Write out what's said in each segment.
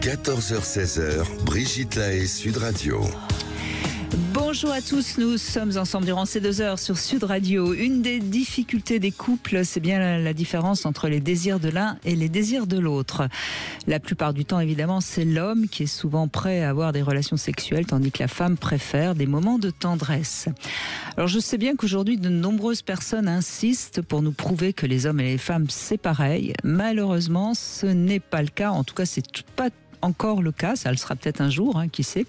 14h-16h, Brigitte Lahaie, Sud Radio. Bonjour à tous, nous sommes ensemble durant ces 2 heures sur Sud Radio. Une des difficultés des couples, c'est bien la différence entre les désirs de l'un et les désirs de l'autre. La plupart du temps, évidemment, c'est l'homme qui est souvent prêt à avoir des relations sexuelles, tandis que la femme préfère des moments de tendresse. Alors je sais bien qu'aujourd'hui, de nombreuses personnes insistent pour nous prouver que les hommes et les femmes, c'est pareil. Malheureusement, ce n'est pas le cas. En tout cas, c'est pas encore le cas, ça le sera peut-être un jour, qui sait.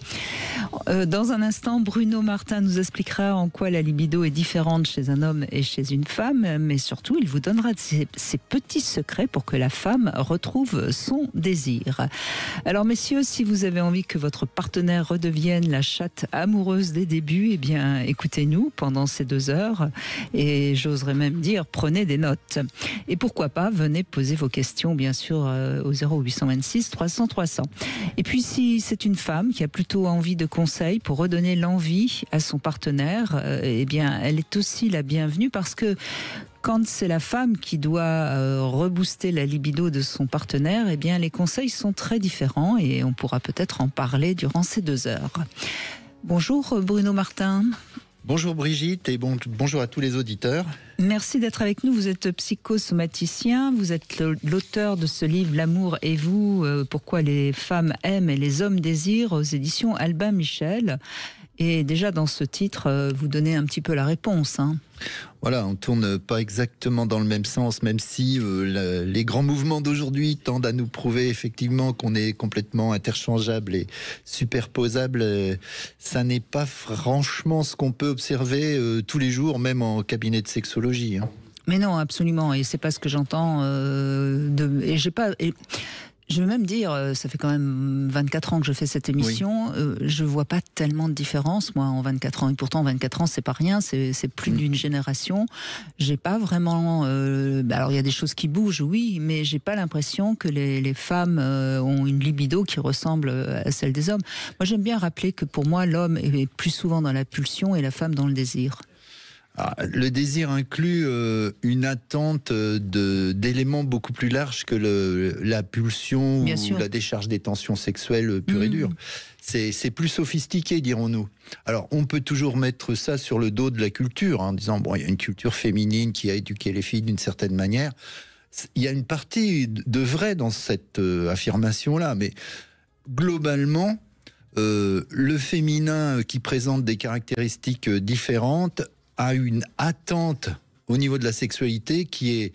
Dans un instant, Bruno Martin nous expliquera en quoi la libido est différente chez un homme et chez une femme, mais surtout, il vous donnera ses petits secrets pour que la femme retrouve son désir. Alors messieurs, si vous avez envie que votre partenaire redevienne la chatte amoureuse des débuts, eh bien écoutez-nous pendant ces 2 heures, et j'oserais même dire, prenez des notes. Et pourquoi pas, venez poser vos questions, bien sûr, au 0826 300 300. Et puis si c'est une femme qui a plutôt envie de conseils pour redonner l'envie à son partenaire, eh bien elle est aussi la bienvenue, parce que quand c'est la femme qui doit rebooster la libido de son partenaire, eh bien les conseils sont très différents et on pourra peut-être en parler durant ces 2 heures. Bonjour Bruno Martin. Bonjour Brigitte et bonjour à tous les auditeurs. Merci d'être avec nous. Vous êtes psychosomaticien, vous êtes l'auteur de ce livre « L'amour et vous, pourquoi les femmes aiment et les hommes désirent » aux éditions Albin Michel. Et déjà dans ce titre, vous donnez un petit peu la réponse. Voilà, on tourne pas exactement dans le même sens, même si les grands mouvements d'aujourd'hui tendent à nous prouver effectivement qu'on est complètement interchangeable et superposable. Ça n'est pas franchement ce qu'on peut observer tous les jours, même en cabinet de sexologie. Mais non, absolument, et c'est pas ce que j'entends. Je veux même dire, ça fait quand même 24 ans que je fais cette émission, oui. Je vois pas tellement de différence, moi, en 24 ans. Et pourtant, 24 ans, c'est pas rien, c'est plus d'une génération. J'ai pas vraiment... alors, il y a des choses qui bougent, oui, mais j'ai pas l'impression que les femmes ont une libido qui ressemble à celle des hommes. Moi, j'aime bien rappeler que pour moi, l'homme est plus souvent dans la pulsion et la femme dans le désir. Le désir inclut une attente d'éléments beaucoup plus larges que la pulsion Bien ou sûr. la décharge des tensions sexuelles pure et dure. C'est plus sophistiqué, dirons-nous. Alors, on peut toujours mettre ça sur le dos de la culture, en disant, bon, il y a une culture féminine qui a éduqué les filles d'une certaine manière. Il y a une partie de vrai dans cette affirmation-là, mais globalement, le féminin qui présente des caractéristiques différentes a une attente au niveau de la sexualité qui est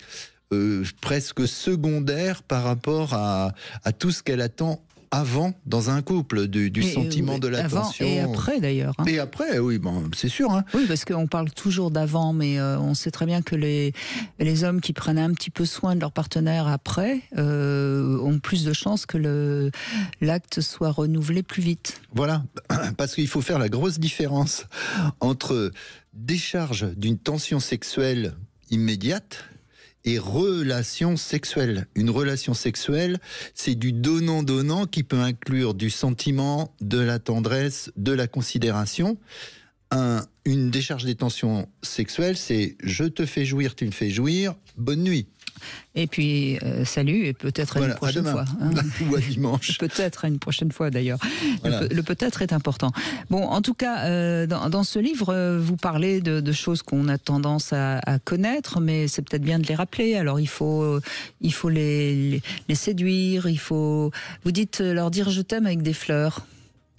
presque secondaire par rapport à tout ce qu'elle attend avant dans un couple, du sentiment de l'attention. Avant et après d'ailleurs. Et après, oui, bon, c'est sûr. Oui, parce qu'on parle toujours d'avant, mais on sait très bien que les hommes qui prennent un petit peu soin de leur partenaire après ont plus de chances que l'acte soit renouvelé plus vite. Voilà, parce qu'il faut faire la grosse différence entre décharge d'une tension sexuelle immédiate et relation sexuelle. Une relation sexuelle, c'est du donnant-donnant qui peut inclure du sentiment, de la tendresse, de la considération. Une décharge des tensions sexuelles, c'est je te fais jouir, tu me fais jouir, bonne nuit. Et puis, salut, et peut-être une prochaine fois. Ou à dimanche. Peut-être une prochaine fois, d'ailleurs. Voilà. Le peut-être est important. Bon, en tout cas, dans ce livre, vous parlez de choses qu'on a tendance à connaître, mais c'est peut-être bien de les rappeler. Alors, il faut les séduire, vous dites leur dire je t'aime avec des fleurs.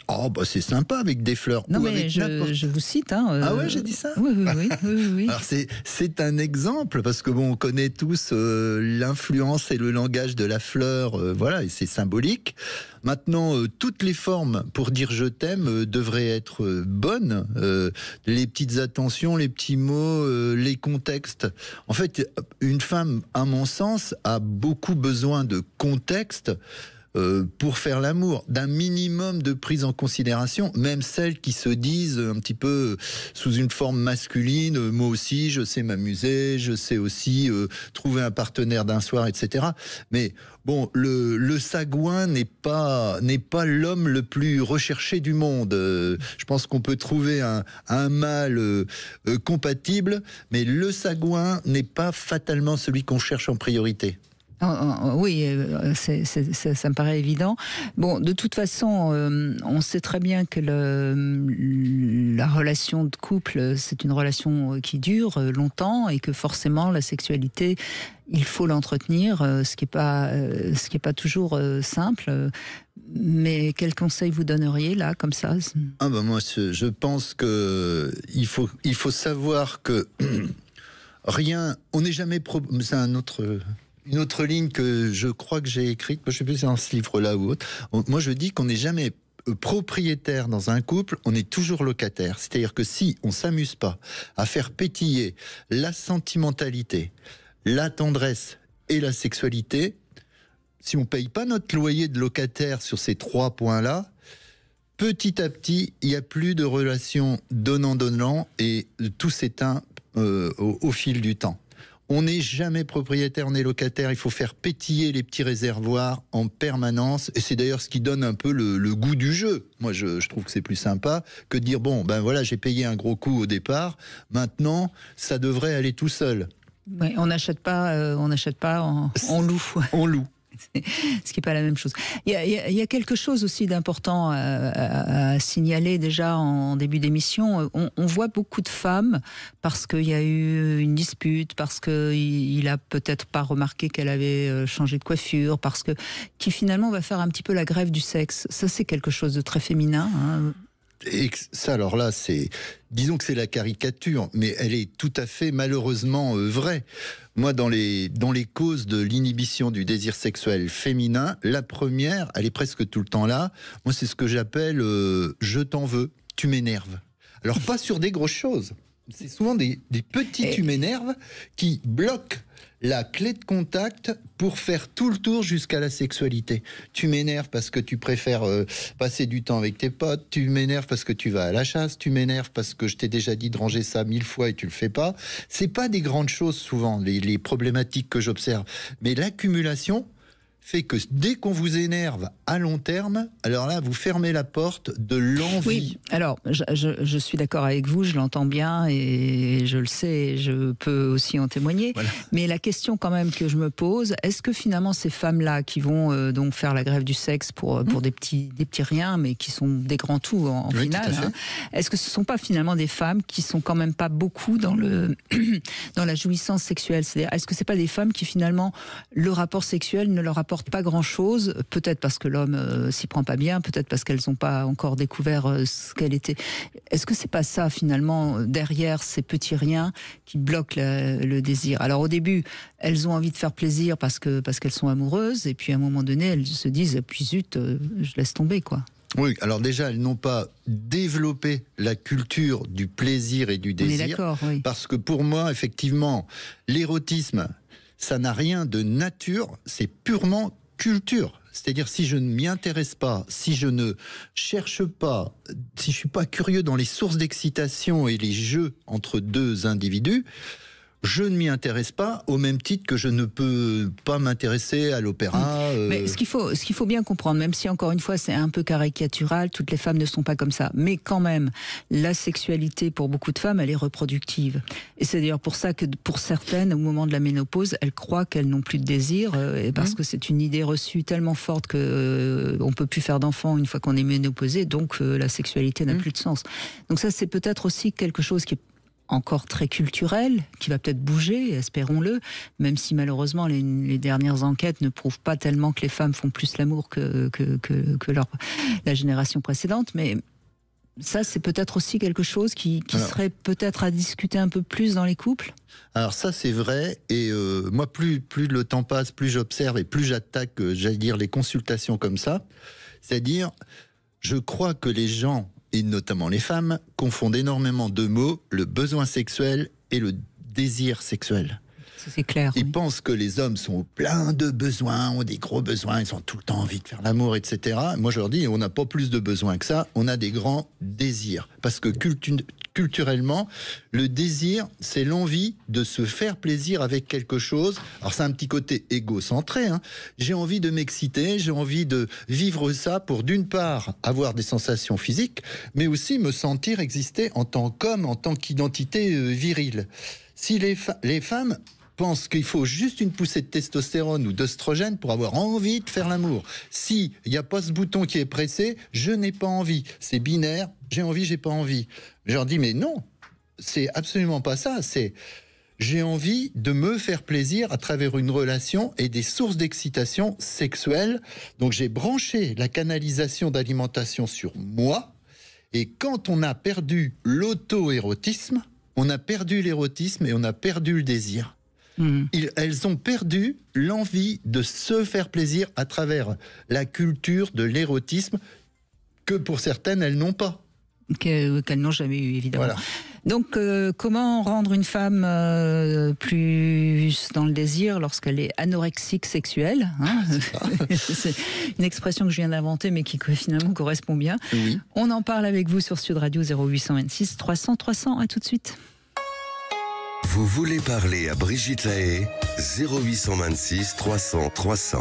Oh, bah c'est sympa avec des fleurs. Non, ou mais avec je vous cite. Ah ouais, j'ai dit ça ? Oui. Alors c'est un exemple, parce que bon, on connaît tous l'influence et le langage de la fleur, voilà, et c'est symbolique. Maintenant, toutes les formes pour dire je t'aime devraient être bonnes. Les petites attentions, les petits mots, les contextes. En fait, une femme, à mon sens, a beaucoup besoin de contexte pour faire l'amour, d'un minimum de prise en considération, même celles qui se disent un petit peu sous une forme masculine, moi aussi je sais m'amuser, je sais aussi trouver un partenaire d'un soir, etc. Mais bon, le sagouin n'est pas l'homme le plus recherché du monde. Je pense qu'on peut trouver un mâle compatible, mais le sagouin n'est pas fatalement celui qu'on cherche en priorité. Oui, ça me paraît évident. Bon, de toute façon, on sait très bien que la relation de couple, c'est une relation qui dure longtemps et que forcément la sexualité, il faut l'entretenir, ce qui est pas toujours simple. Mais quel conseil vous donneriez là, comme ça? Moi, je pense que il faut savoir que rien, on n'est jamais c'est une autre ligne que je crois que j'ai écrite, je ne sais plus si c'est dans ce livre-là ou autre. Moi, je dis qu'on n'est jamais propriétaire dans un couple, on est toujours locataire. C'est-à-dire que si on s'amuse pas à faire pétiller la sentimentalité, la tendresse et la sexualité, si on paye pas notre loyer de locataire sur ces 3 points-là, petit à petit, il n'y a plus de relation donnant-donnant et tout s'éteint au fil du temps. On n'est jamais propriétaire, on est locataire. Il faut faire pétiller les petits réservoirs en permanence. Et c'est d'ailleurs ce qui donne un peu le goût du jeu. Moi, je trouve que c'est plus sympa que de dire, bon, ben voilà, j'ai payé un gros coup au départ. Maintenant, ça devrait aller tout seul. Ouais, on n'achète pas, on loue. On loue. Ce qui n'est pas la même chose. Il y a quelque chose aussi d'important à signaler déjà en début d'émission. On voit beaucoup de femmes, parce qu'il y a eu une dispute, parce qu'il a peut-être pas remarqué qu'elle avait changé de coiffure, qui finalement va faire un petit peu la grève du sexe. Ça, c'est quelque chose de très féminin, hein. Et ça, alors là, disons que c'est la caricature, mais elle est tout à fait malheureusement vraie. Moi, dans les causes de l'inhibition du désir sexuel féminin, la première, elle est presque tout le temps là. Moi, c'est ce que j'appelle je t'en veux, tu m'énerves. Alors, pas sur des grosses choses. C'est souvent des petits tu m'énerves qui bloquent la clé de contact pour faire tout le tour jusqu'à la sexualité. Tu m'énerves parce que tu préfères passer du temps avec tes potes, tu m'énerves parce que tu vas à la chasse, tu m'énerves parce que je t'ai déjà dit de ranger ça 1000 fois et tu le fais pas. C'est pas des grandes choses souvent, les problématiques que j'observe. Mais l'accumulation fait que dès qu'on vous énerve à long terme, alors là, vous fermez la porte de l'envie. Oui, alors, je suis d'accord avec vous, je l'entends bien et je le sais, je peux aussi en témoigner. Voilà. Mais la question quand même que je me pose, est-ce que finalement ces femmes-là qui vont donc faire la grève du sexe pour des petits riens, mais qui sont des grands tout en finale, hein, est-ce que ce ne sont pas finalement des femmes qui sont quand même pas beaucoup dans la jouissance sexuelle? C'est-à-dire, est-ce que c'est pas des femmes qui finalement, le rapport sexuel ne leur apporte pas grand-chose, peut-être parce que l'homme s'y prend pas bien, peut-être parce qu'elles n'ont pas encore découvert ce qu'elle était. Est-ce que c'est pas ça finalement derrière ces petits riens qui bloquent le désir? Alors au début, elles ont envie de faire plaisir parce qu'elles sont amoureuses, et puis à un moment donné, elles se disent puis zut, je laisse tomber quoi. Oui, alors déjà, elles n'ont pas développé la culture du plaisir et du désir. On est d'accord, oui. Parce que pour moi, effectivement, l'érotisme, ça n'a rien de nature, c'est purement culture. C'est-à-dire, si je ne m'y intéresse pas, si je ne cherche pas, si je suis pas curieux dans les sources d'excitation et les jeux entre deux individus, je ne m'y intéresse pas au même titre que je ne peux pas m'intéresser à l'opéra. Mais ce qu'il faut bien comprendre, même si encore une fois c'est un peu caricatural, toutes les femmes ne sont pas comme ça, mais quand même, la sexualité pour beaucoup de femmes, elle est reproductive. Et c'est d'ailleurs pour ça que pour certaines, au moment de la ménopause, elles croient qu'elles n'ont plus de désir, parce que c'est une idée reçue tellement forte que on peut plus faire d'enfants une fois qu'on est ménopausé, donc la sexualité n'a plus de sens. Donc ça, c'est peut-être aussi quelque chose qui est encore très culturel, qui va peut-être bouger, espérons-le, même si malheureusement les dernières enquêtes ne prouvent pas tellement que les femmes font plus l'amour que la génération précédente, mais ça c'est peut-être aussi quelque chose qui serait peut-être à discuter un peu plus dans les couples. Alors ça c'est vrai, et moi plus le temps passe, plus j'observe et plus j'attaque, j'allais dire, les consultations comme ça, c'est-à-dire je crois que les gens, et notamment les femmes, confondent énormément deux mots, le besoin sexuel et le désir sexuel. C'est clair. Ils pensent que les hommes sont pleins de besoins, ont des gros besoins, ils ont tout le temps envie de faire l'amour, etc. Moi, je leur dis, on n'a pas plus de besoins que ça, on a des grands désirs. Parce que culturellement, le désir, c'est l'envie de se faire plaisir avec quelque chose. Alors, c'est un petit côté égocentré, hein. J'ai envie de m'exciter, j'ai envie de vivre ça pour, d'une part, avoir des sensations physiques, mais aussi me sentir exister en tant qu'homme, en tant qu'identité virile. Si les femmes pense qu'il faut juste une poussée de testostérone ou d'œstrogène pour avoir envie de faire l'amour. Si il n'y a pas ce bouton qui est pressé, je n'ai pas envie. C'est binaire, j'ai envie, j'ai pas envie. Je leur dis, mais non, c'est absolument pas ça. C'est j'ai envie de me faire plaisir à travers une relation et des sources d'excitation sexuelle. Donc j'ai branché la canalisation d'alimentation sur moi. Et quand on a perdu l'auto-érotisme, on a perdu l'érotisme et on a perdu le désir. Elles ont perdu l'envie de se faire plaisir à travers la culture de l'érotisme que pour certaines, elles n'ont pas. Qu'elles n'ont jamais eu, évidemment. Voilà. Donc, comment rendre une femme plus dans le désir lorsqu'elle est anorexique sexuelle, hein? C'est une expression que je viens d'inventer, mais qui finalement correspond bien. Oui. On en parle avec vous sur Sud Radio 0826 300 300. À tout de suite. Vous voulez parler à Brigitte Lahaie, 0826 300 300.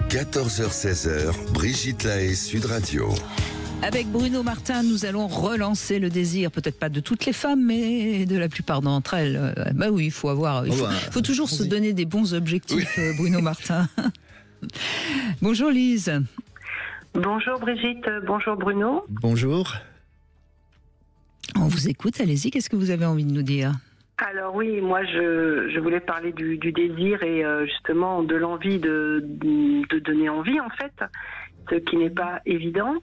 14h-16h, Brigitte Lahaie, Sud Radio. Avec Bruno Martin, nous allons relancer le désir, peut-être pas de toutes les femmes, mais de la plupart d'entre elles. Bah oui, il faut toujours se donner des bons objectifs, oui. Bruno Martin. Bonjour Lise. Bonjour Brigitte, bonjour Bruno. Bonjour. On vous écoute, allez-y, qu'est-ce que vous avez envie de nous dire ? Alors oui, moi je voulais parler du désir et justement de l'envie de donner envie en fait, ce qui n'est pas évident.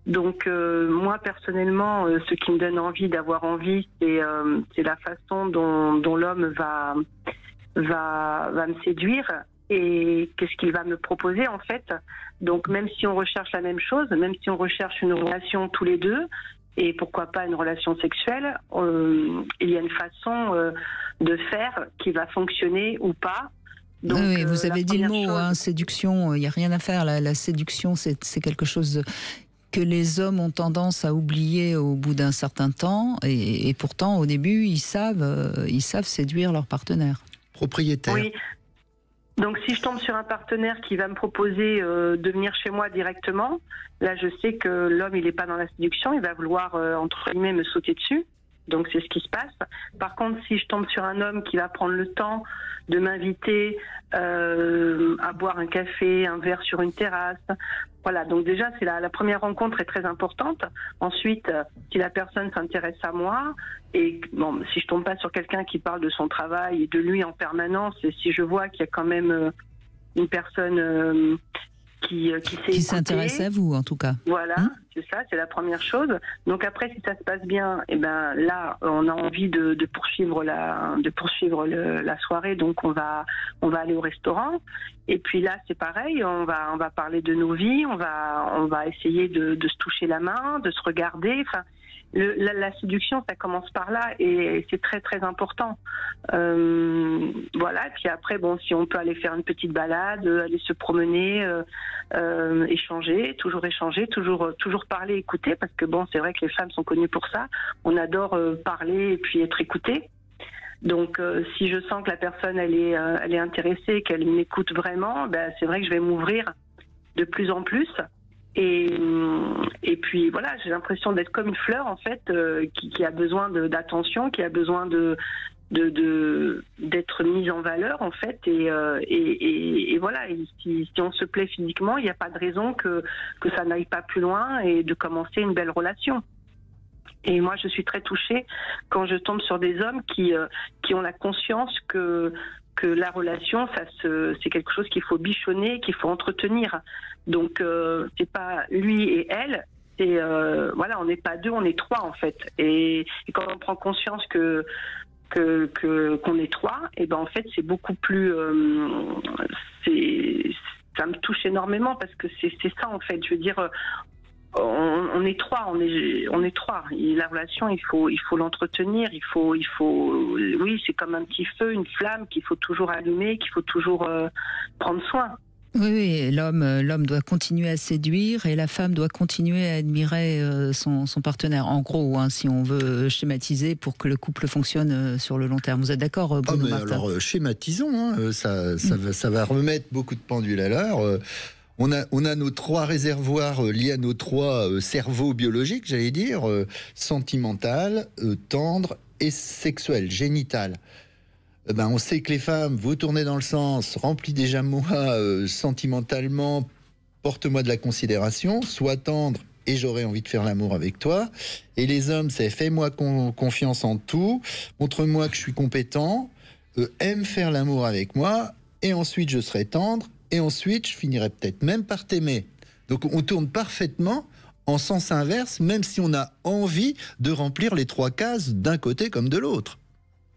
Donc moi personnellement, ce qui me donne envie d'avoir envie, c'est la façon dont l'homme va me séduire et qu'est-ce qu'il va me proposer en fait. Donc même si on recherche la même chose, même si on recherche une relation tous les deux, et pourquoi pas une relation sexuelle, il y a une façon de faire qui va fonctionner ou pas. Donc, oui, vous avez dit le mot, séduction, il n'y a rien à faire. La séduction, c'est quelque chose que les hommes ont tendance à oublier au bout d'un certain temps, et pourtant, au début, ils savent séduire leur partenaire. Propriétaire. Oui. Donc si je tombe sur un partenaire qui va me proposer de venir chez moi directement, là je sais que l'homme il n'est pas dans la séduction, il va vouloir entre guillemets me sauter dessus. Donc c'est ce qui se passe. Par contre, si je tombe sur un homme qui va prendre le temps de m'inviter à boire un café, un verre sur une terrasse, voilà. Donc déjà, c'est la première rencontre est très importante. Ensuite, si la personne s'intéresse à moi et bon, si je tombe pas sur quelqu'un qui parle de son travail et de lui en permanence, et si je vois qu'il y a quand même une personne qui s'intéresse à vous, en tout cas. Voilà, c'est ça, c'est la première chose. Donc après, si ça se passe bien, et ben là, on a envie de poursuivre la soirée. Donc on va aller au restaurant. Et puis là, c'est pareil, on va parler de nos vies, on va essayer de se toucher la main, de se regarder. Enfin, la séduction, ça commence par là et c'est très très important. Voilà. Et puis après, bon, si on peut aller faire une petite balade, aller se promener, échanger, toujours parler, écouter, parce que bon, c'est vrai que les femmes sont connues pour ça. On adore parler et puis être écoutée. Donc, si je sens que la personne elle est intéressée, qu'elle m'écoute vraiment, ben c'est vrai que je vais m'ouvrir de plus en plus. Et puis voilà, j'ai l'impression d'être comme une fleur en fait, qui a besoin d'attention, qui a besoin d'être mise en valeur en fait. Et voilà. Et si on se plaît physiquement, il n'y a pas de raison que ça n'aille pas plus loin et de commencer une belle relation. Et moi, je suis très touchée quand je tombe sur des hommes qui ont la conscience que la relation, c'est quelque chose qu'il faut bichonner, qu'il faut entretenir. Donc, c'est pas lui et elle, c'est voilà, on n'est pas deux, on est trois en fait. Et quand on prend conscience qu'on est trois, et ben en fait, c'est beaucoup plus, ça me touche énormément parce que c'est ça en fait. Je veux dire. On est trois, on est trois. Et la relation, il faut l'entretenir. Oui, c'est comme un petit feu, une flamme qu'il faut toujours allumer, qu'il faut toujours prendre soin. Oui, l'homme doit continuer à séduire et la femme doit continuer à admirer son partenaire. En gros, si on veut schématiser pour que le couple fonctionne sur le long terme. Vous êtes d'accord, Bruno Martin ? Alors, schématisons. Ça va remettre beaucoup de pendules à l'heure. On a nos trois réservoirs liés à nos trois cerveaux biologiques, j'allais dire, sentimental, tendre et sexuel, génital. ben, on sait que les femmes, vous tournez dans le sens, remplis déjà moi sentimentalement, porte-moi de la considération, sois tendre et j'aurai envie de faire l'amour avec toi. Et les hommes, c'est fais-moi confiance en tout, montre-moi que je suis compétent, aime faire l'amour avec moi, et ensuite je serai tendre, et ensuite je finirai peut-être même par t'aimer. Donc on tourne parfaitement en sens inverse, même si on a envie de remplir les 3 cases d'un côté comme de l'autre.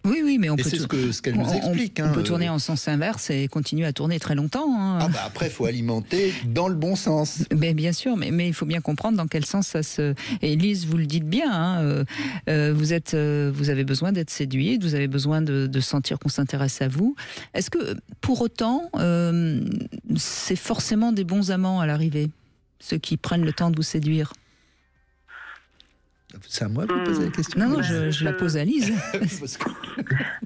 Oui, mais on Et peut c'est ce qu'elle nous explique. On peut tourner en sens inverse et continuer à tourner très longtemps. Hein. Ah bah après, il faut alimenter dans le bon sens. Mais bien sûr, mais il faut bien comprendre dans quel sens ça se... Et Lise, vous le dites bien, hein, vous avez besoin d'être séduite, vous avez besoin de sentir qu'on s'intéresse à vous. Est-ce que, pour autant, c'est forcément des bons amants à l'arrivée, ceux qui prennent le temps de vous séduire? C'est à moi de vous poser la question. Non, je la pose à Lise.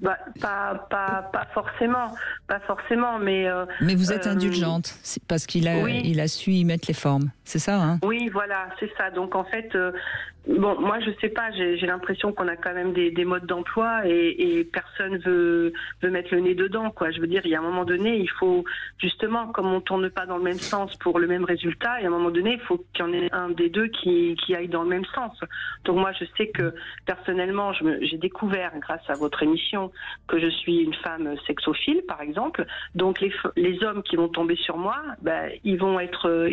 Bah, pas forcément, mais... mais vous êtes indulgente, parce qu'il a su y mettre les formes, c'est ça, hein? Oui, voilà, c'est ça. Donc en fait, bon, moi je sais pas, j'ai l'impression qu'on a quand même des modes d'emploi et personne veut mettre le nez dedans, quoi. Je veux dire, il y a un moment donné, il faut, justement, comme on tourne pas dans le même sens pour le même résultat, et à un moment donné, il faut qu'il y en ait un des deux qui aille dans le même sens. Donc moi, je sais que personnellement, j'ai découvert, grâce à votre émission, que je suis une femme sexophile, par exemple. Donc les hommes qui vont tomber sur moi, ben, ils vont être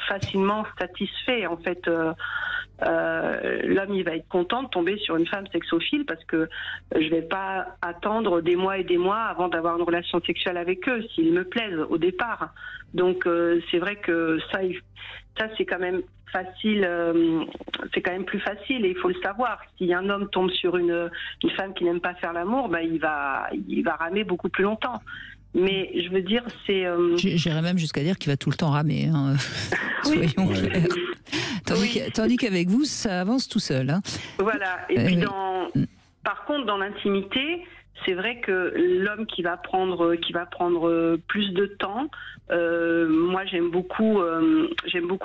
facilement satisfaits. En fait, l'homme, il va être content de tomber sur une femme sexophile parce que je vais pas attendre des mois et des mois avant d'avoir une relation sexuelle avec eux s'ils me plaisent au départ. Donc c'est vrai que ça c'est quand même facile, c'est quand même plus facile et il faut le savoir. Si un homme tombe sur une femme qui n'aime pas faire l'amour, ben il va ramer beaucoup plus longtemps. Mais je veux dire, c'est... J'irais même jusqu'à dire qu'il va tout le temps ramer, hein. Soyons clairs. Tandis qu'avec vous, ça avance tout seul. Hein. Voilà. Et puis par contre, dans l'intimité, c'est vrai que l'homme qui va prendre plus de temps, moi j'aime beaucoup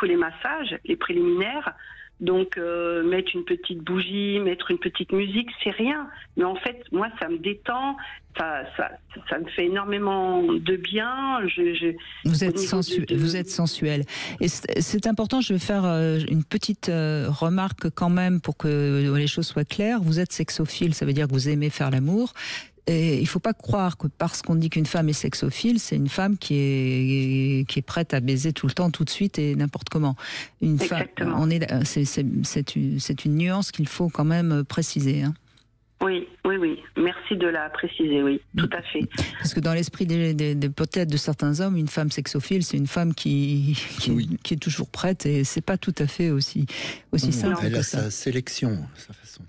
les massages, les préliminaires. Donc mettre une petite bougie, mettre une petite musique, c'est rien. Mais en fait, moi, ça me détend, ça me fait énormément de bien. Vous êtes sensuel. Et c'est important, je vais faire une petite remarque quand même pour que les choses soient claires. Vous êtes sexophile, ça veut dire que vous aimez faire l'amour. Et il ne faut pas croire que parce qu'on dit qu'une femme est sexophile, c'est une femme qui est prête à baiser tout le temps, tout de suite et n'importe comment. Une femme, c'est une nuance qu'il faut quand même préciser. Hein. Oui. Merci de la préciser, oui, tout à fait. Parce que dans l'esprit peut-être de certains hommes, une femme sexophile, c'est une femme qui est toujours prête et c'est pas tout à fait aussi simple. Elle a sa sélection, sa façon.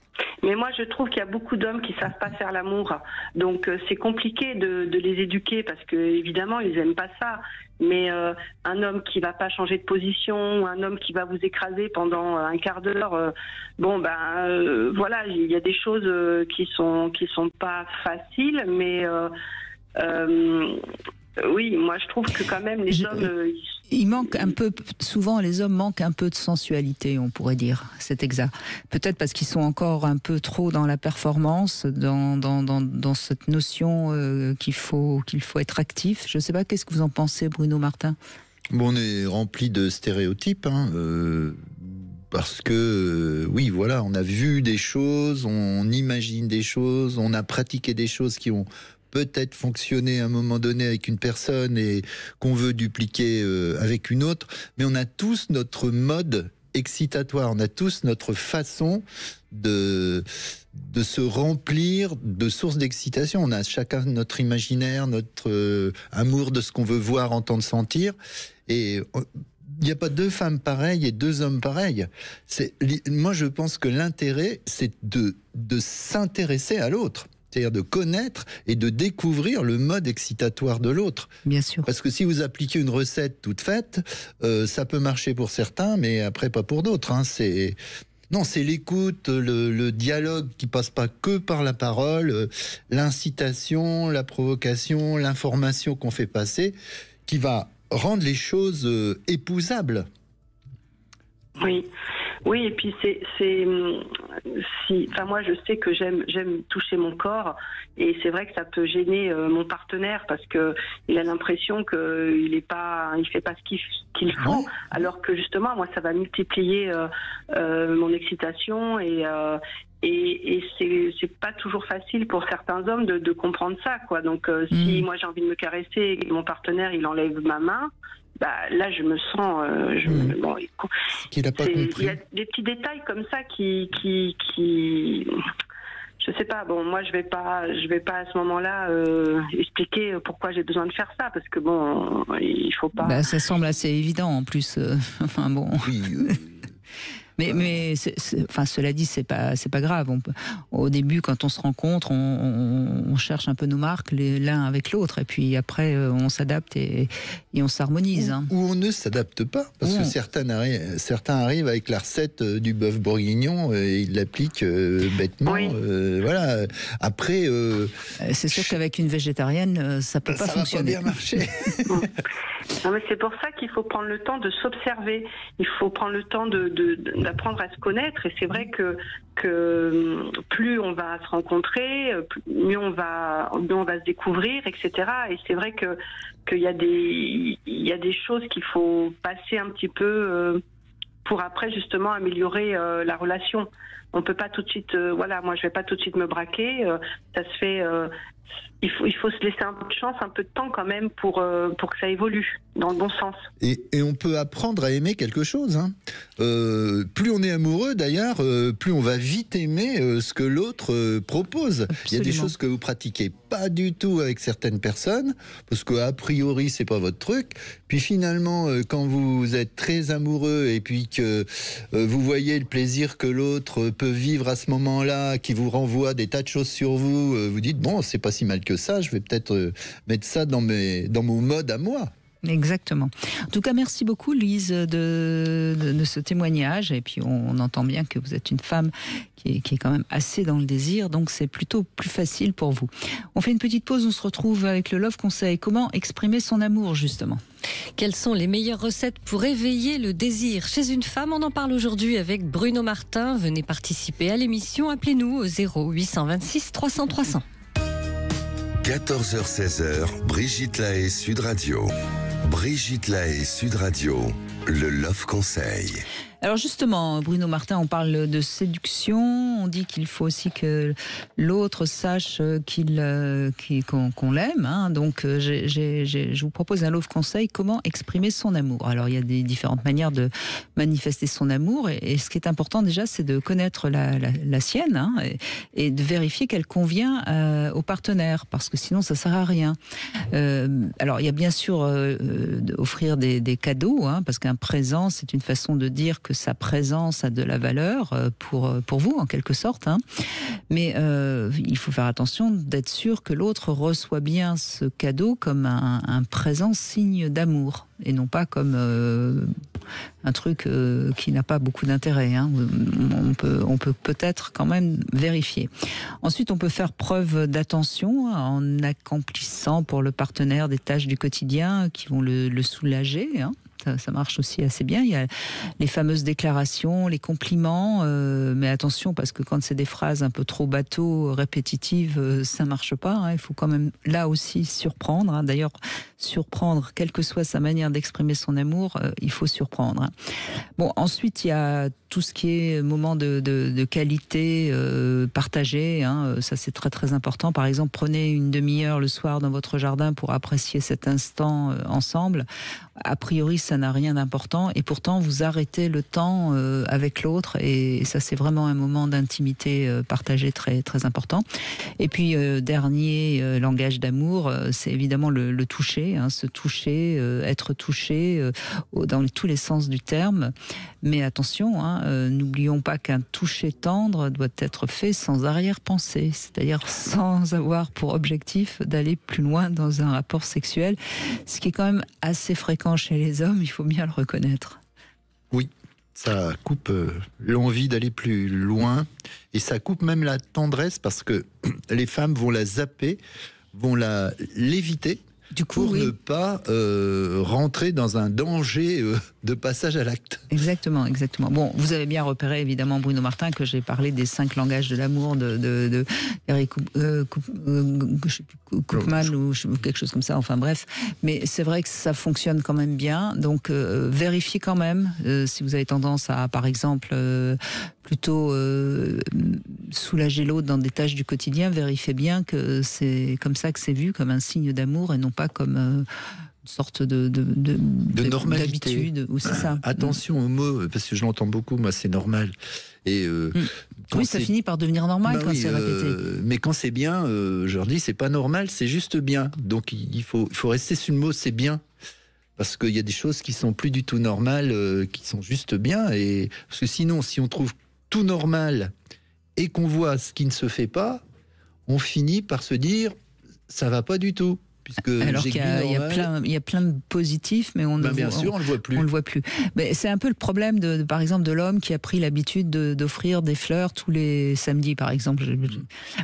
Mais moi, je trouve qu'il y a beaucoup d'hommes qui savent pas faire l'amour. Donc, c'est compliqué de les éduquer parce que, évidemment, ils aiment pas ça. Mais un homme qui va pas changer de position, un homme qui va vous écraser pendant un quart d'heure, voilà, il y a des choses qui sont pas faciles, mais oui, moi je trouve que quand même les hommes... Il manque un peu, souvent les hommes manquent un peu de sensualité, on pourrait dire, c'est exact. Peut-être parce qu'ils sont encore un peu trop dans la performance, dans cette notion qu'il faut être actif. Je ne sais pas, qu'est-ce que vous en pensez, Bruno Martin ? Bon, on est rempli de stéréotypes, hein, parce que, oui, voilà, on a vu des choses, on imagine des choses, on a pratiqué des choses qui ont peut-être fonctionné à un moment donné avec une personne et qu'on veut dupliquer avec une autre, mais on a tous notre mode excitatoire, on a tous notre façon de se remplir de sources d'excitation. On a chacun notre imaginaire, notre amour de ce qu'on veut voir, entendre, sentir, et il n'y a pas deux femmes pareilles et deux hommes pareils. Moi, je pense que l'intérêt, c'est de s'intéresser à l'autre. C'est-à-dire de connaître et de découvrir le mode excitatoire de l'autre. Bien sûr. Parce que si vous appliquez une recette toute faite, ça peut marcher pour certains, mais après pas pour d'autres. Hein. C'est l'écoute, le dialogue qui passe pas que par la parole, l'incitation, la provocation, l'information qu'on fait passer, qui va rendre les choses épousables. Oui. Oui, et puis enfin moi je sais que j'aime toucher mon corps, et c'est vrai que ça peut gêner mon partenaire parce que il a l'impression que il fait pas ce qu'il faut, alors que justement moi ça va multiplier mon excitation et c'est pas toujours facile pour certains hommes de comprendre ça, quoi. Donc si moi j'ai envie de me caresser et que mon partenaire il enlève ma main, bah là je me sens qu'il n'a pas compris. Il y a des petits détails comme ça qui je sais pas, bon moi je vais pas à ce moment-là expliquer pourquoi j'ai besoin de faire ça, parce que bon il faut pas. Bah, ça semble assez évident en plus enfin bon. Oui, Mais enfin, cela dit, c'est pas grave. Au début, quand on se rencontre, on cherche un peu nos marques l'un avec l'autre, et puis après, on s'adapte et on s'harmonise. Ou on ne s'adapte pas, parce que certains arrivent avec la recette du bœuf bourguignon et ils l'appliquent bêtement. Oui. Voilà. Après, c'est sûr qu'avec une végétarienne, ça peut pas fonctionner. Ça va pas bien marcher. Non, mais c'est pour ça qu'il faut prendre le temps de s'observer. Il faut prendre le temps d'apprendre à se connaître. Et c'est vrai que plus on va se rencontrer, mieux on va se découvrir, etc. Et c'est vrai qu'il y a des choses qu'il faut passer un petit peu pour après justement améliorer la relation. On peut pas tout de suite, moi je vais pas tout de suite me braquer. Ça se fait. Il faut se laisser un peu de chance, un peu de temps quand même pour que ça évolue dans le bon sens. Et on peut apprendre à aimer quelque chose. Hein. Plus on est amoureux, d'ailleurs, plus on va vite aimer ce que l'autre propose. Absolument. Il y a des choses que vous pratiquez pas du tout avec certaines personnes, parce qu'a priori, c'est pas votre truc. Puis finalement, quand vous êtes très amoureux et puis que vous voyez le plaisir que l'autre peut vivre à ce moment-là, qui vous renvoie des tas de choses sur vous, vous dites, bon, c'est pas si mal que ça, je vais peut-être mettre ça dans mon mode à moi. Exactement. En tout cas, merci beaucoup, Lise, de ce témoignage. Et puis, on entend bien que vous êtes une femme qui est quand même assez dans le désir, donc c'est plutôt plus facile pour vous. On fait une petite pause, on se retrouve avec le Love Conseil. Comment exprimer son amour, justement ? Quelles sont les meilleures recettes pour éveiller le désir chez une femme ? On en parle aujourd'hui avec Bruno Martin. Venez participer à l'émission. Appelez-nous au 0826 300 300. 14h-16h, Brigitte Lahaie, Sud Radio. Brigitte Lahaie, Sud Radio, le Love Conseil. Alors justement, Bruno Martin, on parle de séduction, on dit qu'il faut aussi que l'autre sache qu'on l'aime. Hein. Donc je vous propose un love conseil, comment exprimer son amour. Alors il y a des différentes manières de manifester son amour, et ce qui est important déjà, c'est de connaître la sienne, hein, et de vérifier qu'elle convient au partenaire, parce que sinon ça sert à rien. Alors il y a bien sûr offrir des cadeaux, hein, parce qu'un présent, c'est une façon de dire que sa présence a de la valeur pour vous, en quelque sorte. Hein. Mais il faut faire attention d'être sûr que l'autre reçoit bien ce cadeau comme un présent signe d'amour, et non pas comme un truc qui n'a pas beaucoup d'intérêt. Hein. On peut peut-être quand même vérifier. Ensuite, on peut faire preuve d'attention en accomplissant pour le partenaire des tâches du quotidien qui vont le soulager. Hein. Ça marche aussi assez bien. Il y a les fameuses déclarations, les compliments, mais attention, parce que quand c'est des phrases un peu trop bateau, répétitives, ça marche pas. Hein. Il faut quand même là aussi surprendre. Hein. D'ailleurs, surprendre, quelle que soit sa manière d'exprimer son amour, il faut surprendre. Hein. Bon, ensuite, il y a tout ce qui est moment de qualité partagée. Hein. Ça, c'est très très important. Par exemple, prenez une demi-heure le soir dans votre jardin pour apprécier cet instant ensemble. A priori, ça n'a rien d'important, et pourtant vous arrêtez le temps avec l'autre, et ça, c'est vraiment un moment d'intimité partagée très très important. Et puis dernier langage d'amour, c'est évidemment le toucher, hein, se toucher, être touché dans tous les sens du terme. Mais attention, hein, n'oublions pas qu'un toucher tendre doit être fait sans arrière-pensée, c'est-à-dire sans avoir pour objectif d'aller plus loin dans un rapport sexuel, ce qui est quand même assez fréquent chez les hommes, il faut bien le reconnaître. Oui, ça coupe l'envie d'aller plus loin, et ça coupe même la tendresse, parce que les femmes vont la zapper, vont l'éviter, Du coup, pour oui. ne pas rentrer dans un danger de passage à l'acte. Exactement, exactement. Bon, vous avez bien repéré, évidemment, Bruno Martin, que j'ai parlé des 5 langages de l'amour de Eric Koopman ou quelque chose comme ça, enfin bref. Mais c'est vrai que ça fonctionne quand même bien. Donc, vérifiez quand même si vous avez tendance à, par exemple, plutôt soulager l'autre dans des tâches du quotidien, vérifiez bien que c'est comme ça que c'est vu, comme un signe d'amour et non pas comme une sorte de normalité. d'habitude. Ou c'est ça. Attention au mot, parce que je l'entends beaucoup, moi c'est normal. Et oui, ça finit par devenir normal quand c'est répété. Mais quand c'est bien, je leur dis c'est pas normal, c'est juste bien. Donc il faut rester sur le mot c'est bien. Parce qu'il y a des choses qui sont plus du tout normales, qui sont juste bien. Et parce que sinon, si on trouve tout normal et qu'on voit ce qui ne se fait pas, on finit par se dire ça va pas du tout. Puisque alors qu'il y a plein de positifs, mais on ne bien sûr, on le voit plus. On le voit plus. Mais c'est un peu le problème par exemple, de l'homme qui a pris l'habitude d'offrir des fleurs tous les samedis, par exemple.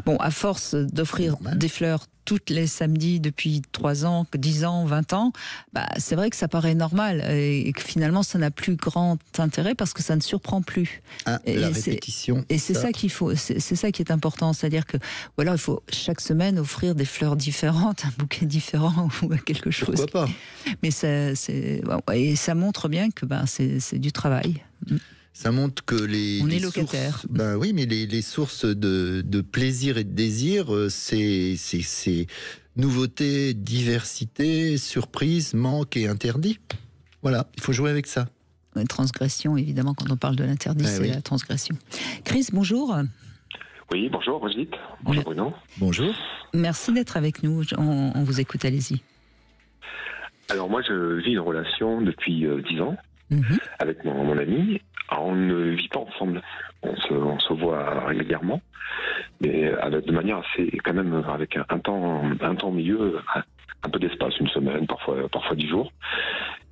Bon, à force d'offrir des fleurs tous les samedis depuis 3 ans, 10 ans, 20 ans, bah, c'est vrai que ça paraît normal et que finalement ça n'a plus grand intérêt parce que ça ne surprend plus. La répétition. Et c'est ça qu'il faut, c'est ça qui est important, c'est-à-dire que, ou alors il faut chaque semaine offrir des fleurs différentes, un bouquet différent ou quelque chose. Pourquoi pas ? Mais et ça montre bien que c'est du travail. Ça montre que on est locataire. Sources, oui, mais les sources de plaisir et de désir, c'est nouveauté, diversité, surprise, manque et interdit. Voilà, il faut jouer avec ça. Une transgression, évidemment, quand on parle de l'interdit, c'est la transgression. Chris, bonjour. Oui, bonjour Brigitte. Bonjour Bruno. Bonjour. Merci d'être avec nous. On vous écoute, allez-y. Alors moi, je vis une relation depuis 10 ans avec mon ami. Alors, on ne vit pas ensemble. On se voit régulièrement, mais de manière assez, quand même, avec un temps au milieu, un peu d'espace, une semaine, parfois 10 jours.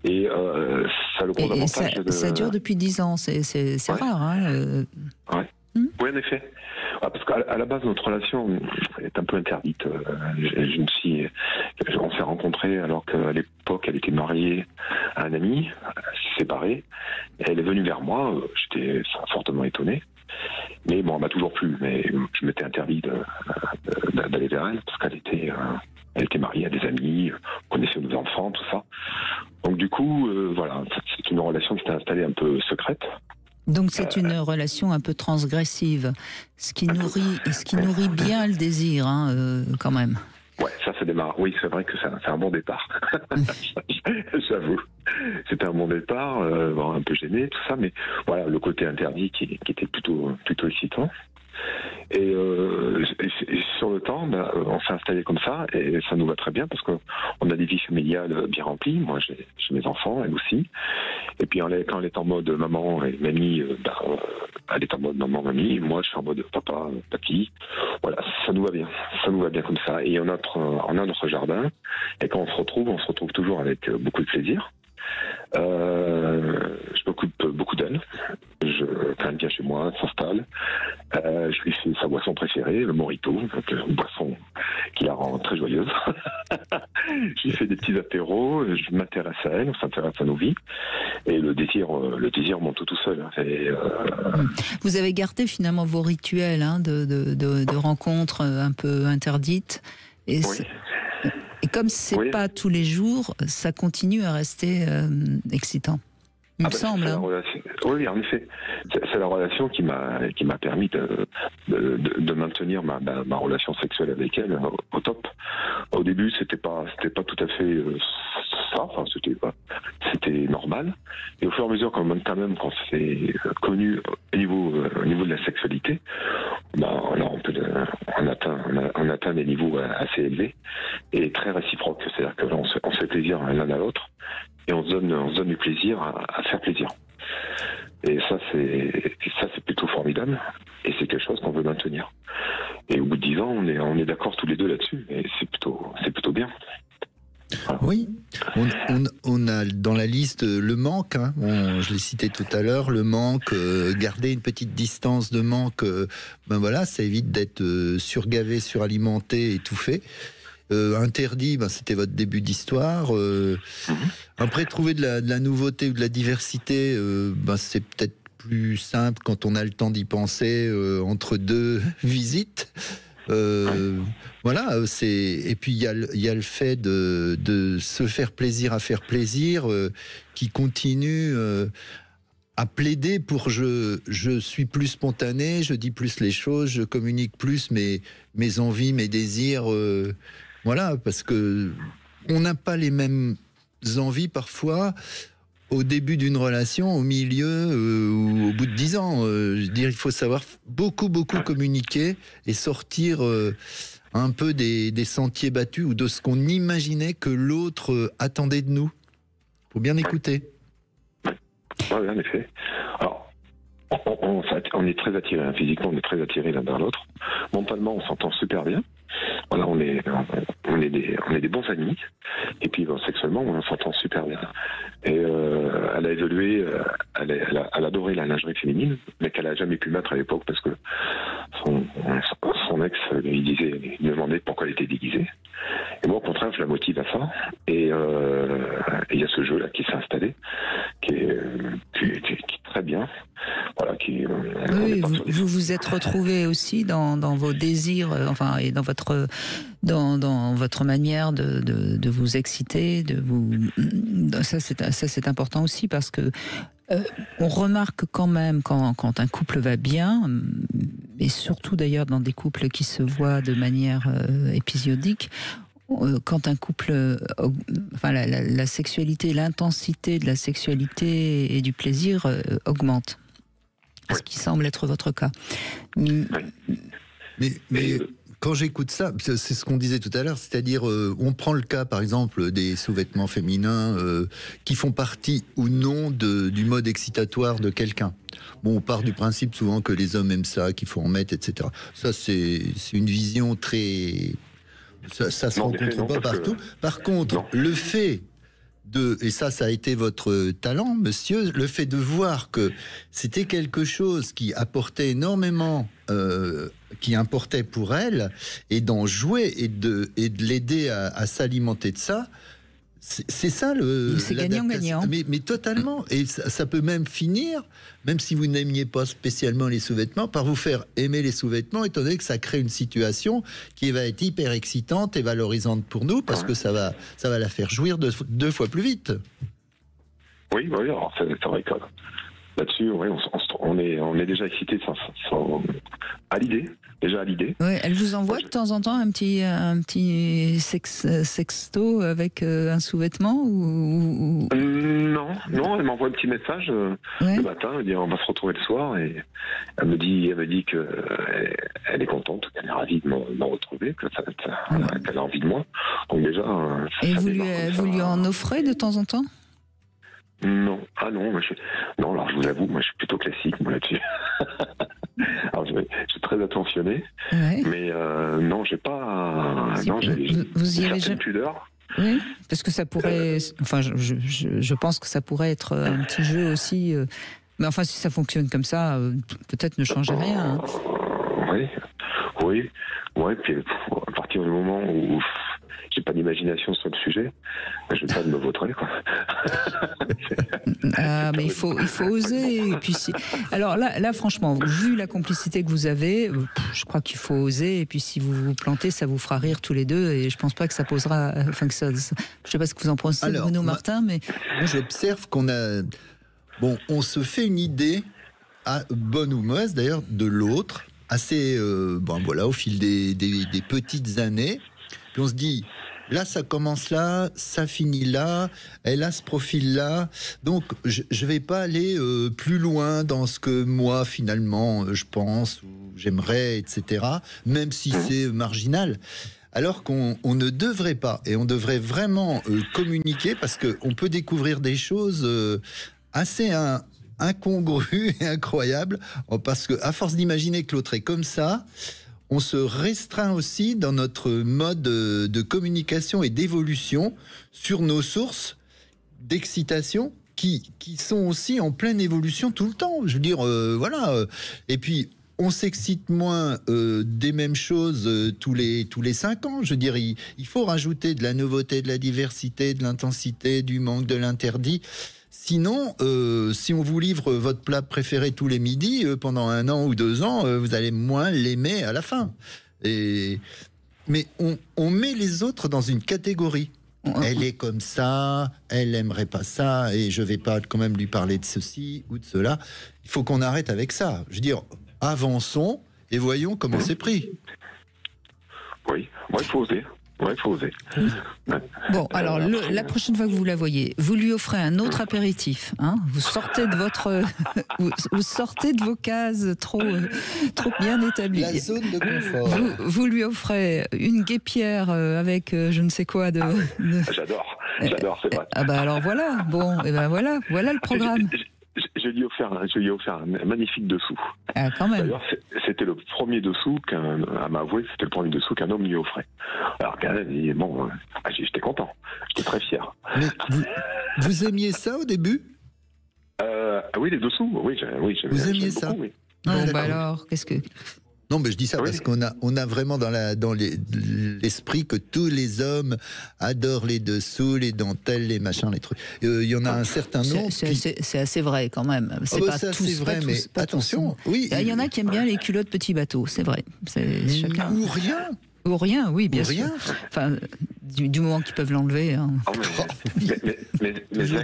Et ça a le gros avantage ça dure depuis 10 ans, c'est rare. Hein, ouais. Oui, en effet. Parce qu'à la base, notre relation est un peu interdite. On s'est rencontrés alors qu'à l'époque, elle était mariée à un ami, séparée. Elle est venue vers moi. J'étais fortement étonné. Mais bon, elle m'a toujours plu. Mais je m'étais interdit d'aller vers elle parce qu'elle était mariée à des amis, connaissait nos enfants, tout ça. Donc du coup, voilà, c'est une relation qui s'est installée un peu secrète. Donc c'est une relation un peu transgressive, ce qui nourrit bien le désir, quand même. Ouais, ça démarre. Oui, c'est vrai que c'est un bon départ. J'avoue. C'était un bon départ, un peu gêné, tout ça, mais voilà, le côté interdit qui était plutôt excitant. Et sur le temps, on s'est installé comme ça et ça nous va très bien parce qu'on a des vies familiales bien remplies. Moi, j'ai mes enfants, elle aussi. Et puis quand elle est en mode maman et mamie, elle est en mode maman, mamie. Moi, je suis en mode papa, papy. Voilà, ça nous va bien. Ça nous va bien comme ça. Et on a notre jardin. Et quand on se retrouve toujours avec beaucoup de plaisir. Je m'occupe beaucoup d'elle. Quand elle vient chez moi, elle s'installe. Je lui fais sa boisson préférée, le mojito, donc une boisson qui la rend très joyeuse. Je lui fais des petits apéros, je m'intéresse à elle, on s'intéresse à nos vies. Et le désir monte tout seul. Vous avez gardé finalement vos rituels de rencontres un peu interdites. Et comme c'est pas tous les jours, ça continue à rester excitant. Il me semble. Oui, en effet. C'est la relation qui m'a permis de maintenir ma relation sexuelle avec elle au top. Au début, c'était pas tout à fait ça. Enfin, c'était normal. Et au fur et à mesure, quand on s'est connu au niveau de la sexualité, là, on atteint des niveaux assez élevés et très réciproques. C'est-à-dire que là, on se fait plaisir l'un à l'autre. Et on se donne du plaisir à faire plaisir. Et ça, c'est plutôt formidable. Et c'est quelque chose qu'on veut maintenir. Et au bout de 10 ans, on est d'accord tous les deux là-dessus. Et c'est plutôt bien. Voilà. Oui, on a dans la liste le manque, je l'ai cité tout à l'heure, le manque, garder une petite distance de manque, ça évite d'être surgavé, suralimenté, étouffé. interdit, c'était votre début d'histoire. Après, trouver de la nouveauté ou de la diversité, c'est peut-être plus simple quand on a le temps d'y penser entre 2 visites. Voilà, et puis il y a le fait de se faire plaisir à faire plaisir qui continue à plaider pour je suis plus spontané, je dis plus les choses, je communique plus mes envies, mes désirs, voilà, parce que on n'a pas les mêmes envies parfois au début d'une relation, au milieu ou au bout de 10 ans. Je veux dire, il faut savoir beaucoup communiquer et sortir un peu des sentiers battus ou de ce qu'on imaginait que l'autre attendait de nous. Il faut bien écouter. Oui, en effet. Alors, on est très attirés, hein, physiquement, on est très attirés l'un vers l'autre. Mentalement, on s'entend super bien. Voilà, on est des bons amis. Et puis, sexuellement, on s'entend super bien. Et elle a évolué, elle adorait la lingerie féminine, mais qu'elle n'a jamais pu mettre à l'époque parce que son ex lui demandait pourquoi elle était déguisée. Et moi, au contraire, je la motive à ça. Et il y a ce jeu-là qui s'est installé, qui est très bien. Voilà, oui, vous vous êtes retrouvé aussi dans vos désirs, et dans votre manière de vous exciter, ça c'est important aussi parce que on remarque quand même quand un couple va bien, et surtout d'ailleurs dans des couples qui se voient de manière épisodique. Quand un couple, la sexualité, l'intensité de la sexualité et du plaisir augmente. Ce qui semble être votre cas. Mais quand j'écoute ça, c'est ce qu'on disait tout à l'heure, c'est-à-dire on prend le cas par exemple des sous-vêtements féminins qui font partie ou non du mode excitatoire de quelqu'un. Bon, on part du principe souvent que les hommes aiment ça, qu'il faut en mettre, etc. Ça c'est une vision très... Ça se rencontre pas partout. Par contre, le fait et ça a été votre talent, monsieur, le fait de voir que c'était quelque chose qui apportait énormément, qui importait pour elle, et d'en jouer et de l'aider à s'alimenter de ça, c'est ça c'est gagnant-gagnant. Mais totalement. Et ça peut même finir, même si vous n'aimiez pas spécialement les sous-vêtements, par vous faire aimer les sous-vêtements, étant donné que ça crée une situation qui va être hyper excitante et valorisante pour nous, parce que ça va la faire jouir 2 fois plus vite. Oui, alors c'est vrai que là-dessus, oui, on est déjà excité à l'idée. Déjà à l'idée. Oui, elle vous envoie de temps en temps un petit sexto avec un sous-vêtement ou... Non, elle m'envoie un petit message le matin, elle dit on va se retrouver le soir, et elle me dit que elle est contente, qu'elle est ravie de me retrouver, qu'elle a envie de moi. Donc déjà. Et vous lui en offrez de temps en temps? Non, non, non, alors je vous avoue, moi je suis plutôt classique, moi là-dessus. Alors je suis très attentionné, mais non, j'ai pas. Non, vous y avez certaines pudeurs. Oui, parce que ça pourrait. Je pense que ça pourrait être un petit jeu aussi. Mais enfin, si ça fonctionne comme ça, peut-être ne changez rien. Hein. Oui. Puis à partir du moment où j'ai pas d'imagination sur le sujet, je vais pas me vautrer, quoi. Mais il faut oser. Et puis alors là, franchement, vu la complicité que vous avez, je crois qu'il faut oser. Et puis si vous vous plantez, ça vous fera rire tous les deux. Et je pense pas que ça posera. Je sais pas ce que vous en pensez, Bruno Martin, mais moi j'observe qu'on a. Bon, on se fait une idée, bonne ou mauvaise d'ailleurs, de l'autre, assez. Au fil des petites années. Puis on se dit, là, ça commence là, ça finit là, elle a ce profil-là. Donc, je ne vais pas aller plus loin dans ce que moi, finalement, je pense ou j'aimerais, etc., même si c'est marginal. Alors qu'on ne devrait pas, et on devrait vraiment communiquer, parce qu'on peut découvrir des choses assez incongrues et incroyables, parce qu'à force d'imaginer que l'autre est comme ça, on se restreint aussi dans notre mode de communication et d'évolution sur nos sources d'excitation qui sont aussi en pleine évolution tout le temps. Je veux dire, Et puis, on s'excite moins des mêmes choses tous les 5 ans. Je veux dire, il faut rajouter de la nouveauté, de la diversité, de l'intensité, du manque, de l'interdit. Sinon, si on vous livre votre plat préféré tous les midis, pendant 1 an ou 2 ans, vous allez moins l'aimer à la fin. Mais on met les autres dans une catégorie. Elle est comme ça, elle aimerait pas ça, et je vais pas quand même lui parler de ceci ou de cela. Il faut qu'on arrête avec ça. Je veux dire, avançons et voyons comment c'est pris. Oui, il faut oser. Ouais, il faut oser. Bon, alors la prochaine fois que vous la voyez, vous lui offrez un autre apéritif. Hein, vous sortez de votre, vous sortez de vos cases trop bien établies. La zone de confort. Vous lui offrez une guêpière avec je ne sais quoi de. J'adore, c'est vrai. Ah bah alors voilà. Bon, et ben voilà le programme. Je lui ai offert un magnifique dessous. Ah, quand même. D'ailleurs, c'était le premier dessous à m'avouer, c'était le premier dessous qu'un homme lui offrait. Alors, bon, j'étais content, j'étais très fier. Mais vous aimiez ça au début ? Oui, les dessous, oui. Vous aimiez ça beaucoup, oui. Bon, bah alors, qu'est-ce que... Non, mais je dis ça parce qu'on a vraiment dans l'esprit que tous les hommes adorent les dessous, les dentelles, les machins, les trucs. Il y en a un certain nombre. C'est assez vrai quand même. C'est pas tous, c'est vrai, mais attention. Oui. Il y en a qui aiment bien les culottes petits bateaux, c'est vrai. Chacun. Ou rien. Ou rien, oui, bien sûr. Rien. Enfin, du moment qu'ils peuvent l'enlever. Hein. Mais mes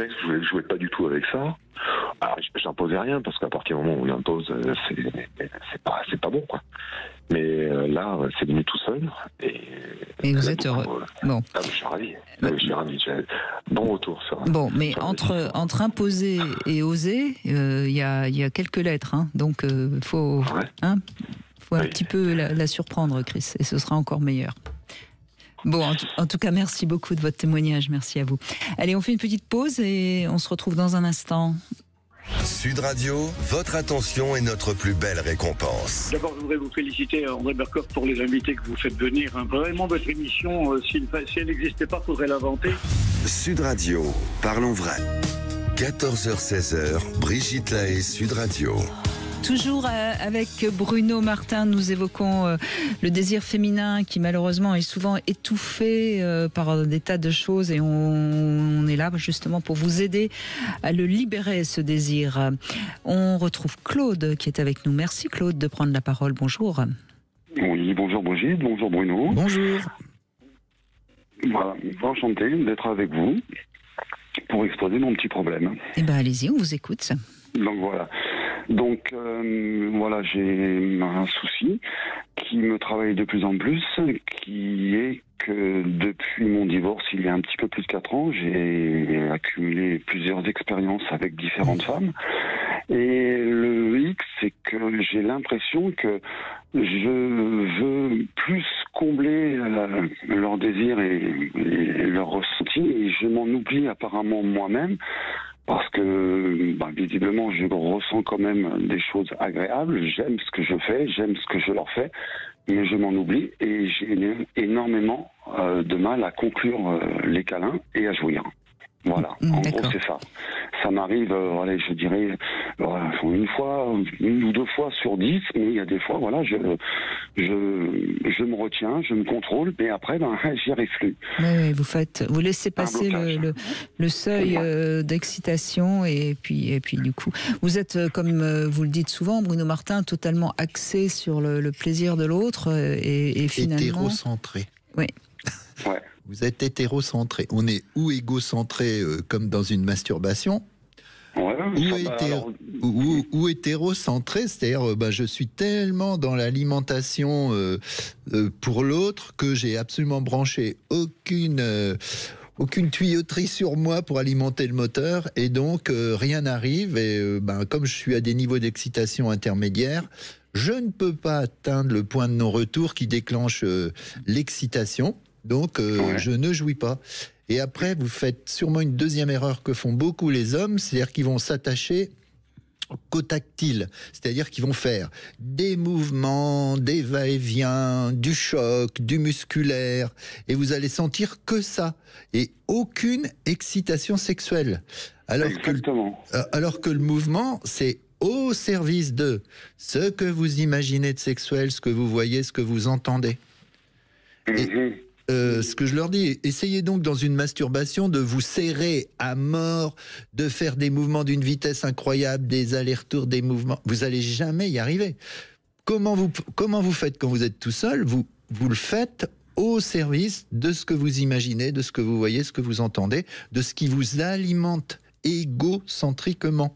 ex, je jouais pas du tout avec ça. Alors, j'imposais rien parce qu'à partir du moment où on impose, c'est pas bon, quoi. Mais là, c'est venu tout seul. Et vous êtes heureux. Bon. Je suis ravi. Je suis ravi. Bon retour, ça. Bon, mais entre imposer et oser, il y a quelques lettres. Hein, donc, faut un petit peu la surprendre, Chris, et ce sera encore meilleur. Bon, en tout cas, merci beaucoup de votre témoignage. Merci à vous. Allez, on fait une petite pause et on se retrouve dans un instant. Sud Radio, votre attention est notre plus belle récompense. D'abord, je voudrais vous féliciter, André Bercoq, pour les invités que vous faites venir. Vraiment, votre émission, si elle n'existait pas, il faudrait l'inventer. Sud Radio, parlons vrai. 14h-16h, Brigitte Lahaie, Sud Radio. Toujours avec Bruno Martin, nous évoquons le désir féminin qui malheureusement est souvent étouffé par des tas de choses et on est là justement pour vous aider à le libérer, ce désir. On retrouve Claude qui est avec nous. Merci Claude de prendre la parole. Bonjour. Oui, bonjour Brigitte, bonjour Bruno. Bonjour. Voilà, enchanté d'être avec vous pour exposer mon petit problème. Eh bien allez-y, on vous écoute. Donc voilà, j'ai un souci qui me travaille de plus en plus, qui est que depuis mon divorce, il y a un petit peu plus de 4 ans, j'ai accumulé plusieurs expériences avec différentes femmes. Et le hic, c'est que j'ai l'impression que je veux plus combler leur désir et leur ressenti, et je m'en oublie apparemment moi-même. Parce que, visiblement, je ressens quand même des choses agréables. J'aime ce que je fais, j'aime ce que je leur fais, mais je m'en oublie et j'ai énormément de mal à conclure les câlins et à jouir. Voilà, en gros, c'est ça. Ça m'arrive, je dirais, une ou deux fois sur 10, mais il y a des fois, je me retiens, je me contrôle, mais après, j'y arrive plus. Oui, vous laissez passer le seuil d'excitation, et puis du coup, vous êtes, comme vous le dites souvent, Bruno Martin, totalement axé sur le plaisir de l'autre, et finalement... Hétérocentré. Oui. Ouais. Vous êtes hétérocentré. On est ou égocentré comme dans une masturbation, ou hétérocentré, c'est-à-dire je suis tellement dans l'alimentation pour l'autre que j'ai absolument branché aucune tuyauterie sur moi pour alimenter le moteur, et donc rien n'arrive, et comme je suis à des niveaux d'excitation intermédiaires, je ne peux pas atteindre le point de non-retour qui déclenche l'excitation. Donc, je ne jouis pas. Et après, vous faites sûrement une deuxième erreur que font beaucoup les hommes, c'est-à-dire qu'ils vont s'attacher qu'au tactile. C'est-à-dire qu'ils vont faire des mouvements, des va-et-vient, du choc, du musculaire, et vous allez sentir que ça, et aucune excitation sexuelle. Alors que le mouvement, c'est au service de ce que vous imaginez de sexuel, ce que vous voyez, ce que vous entendez. Et, ce que je leur dis, essayez donc dans une masturbation de vous serrer à mort, de faire des mouvements d'une vitesse incroyable, des allers-retours, des mouvements. Vous allez jamais y arriver. Comment vous faites quand vous êtes tout seul? Vous le faites au service de ce que vous imaginez, de ce que vous voyez, ce que vous entendez, de ce qui vous alimente égocentriquement.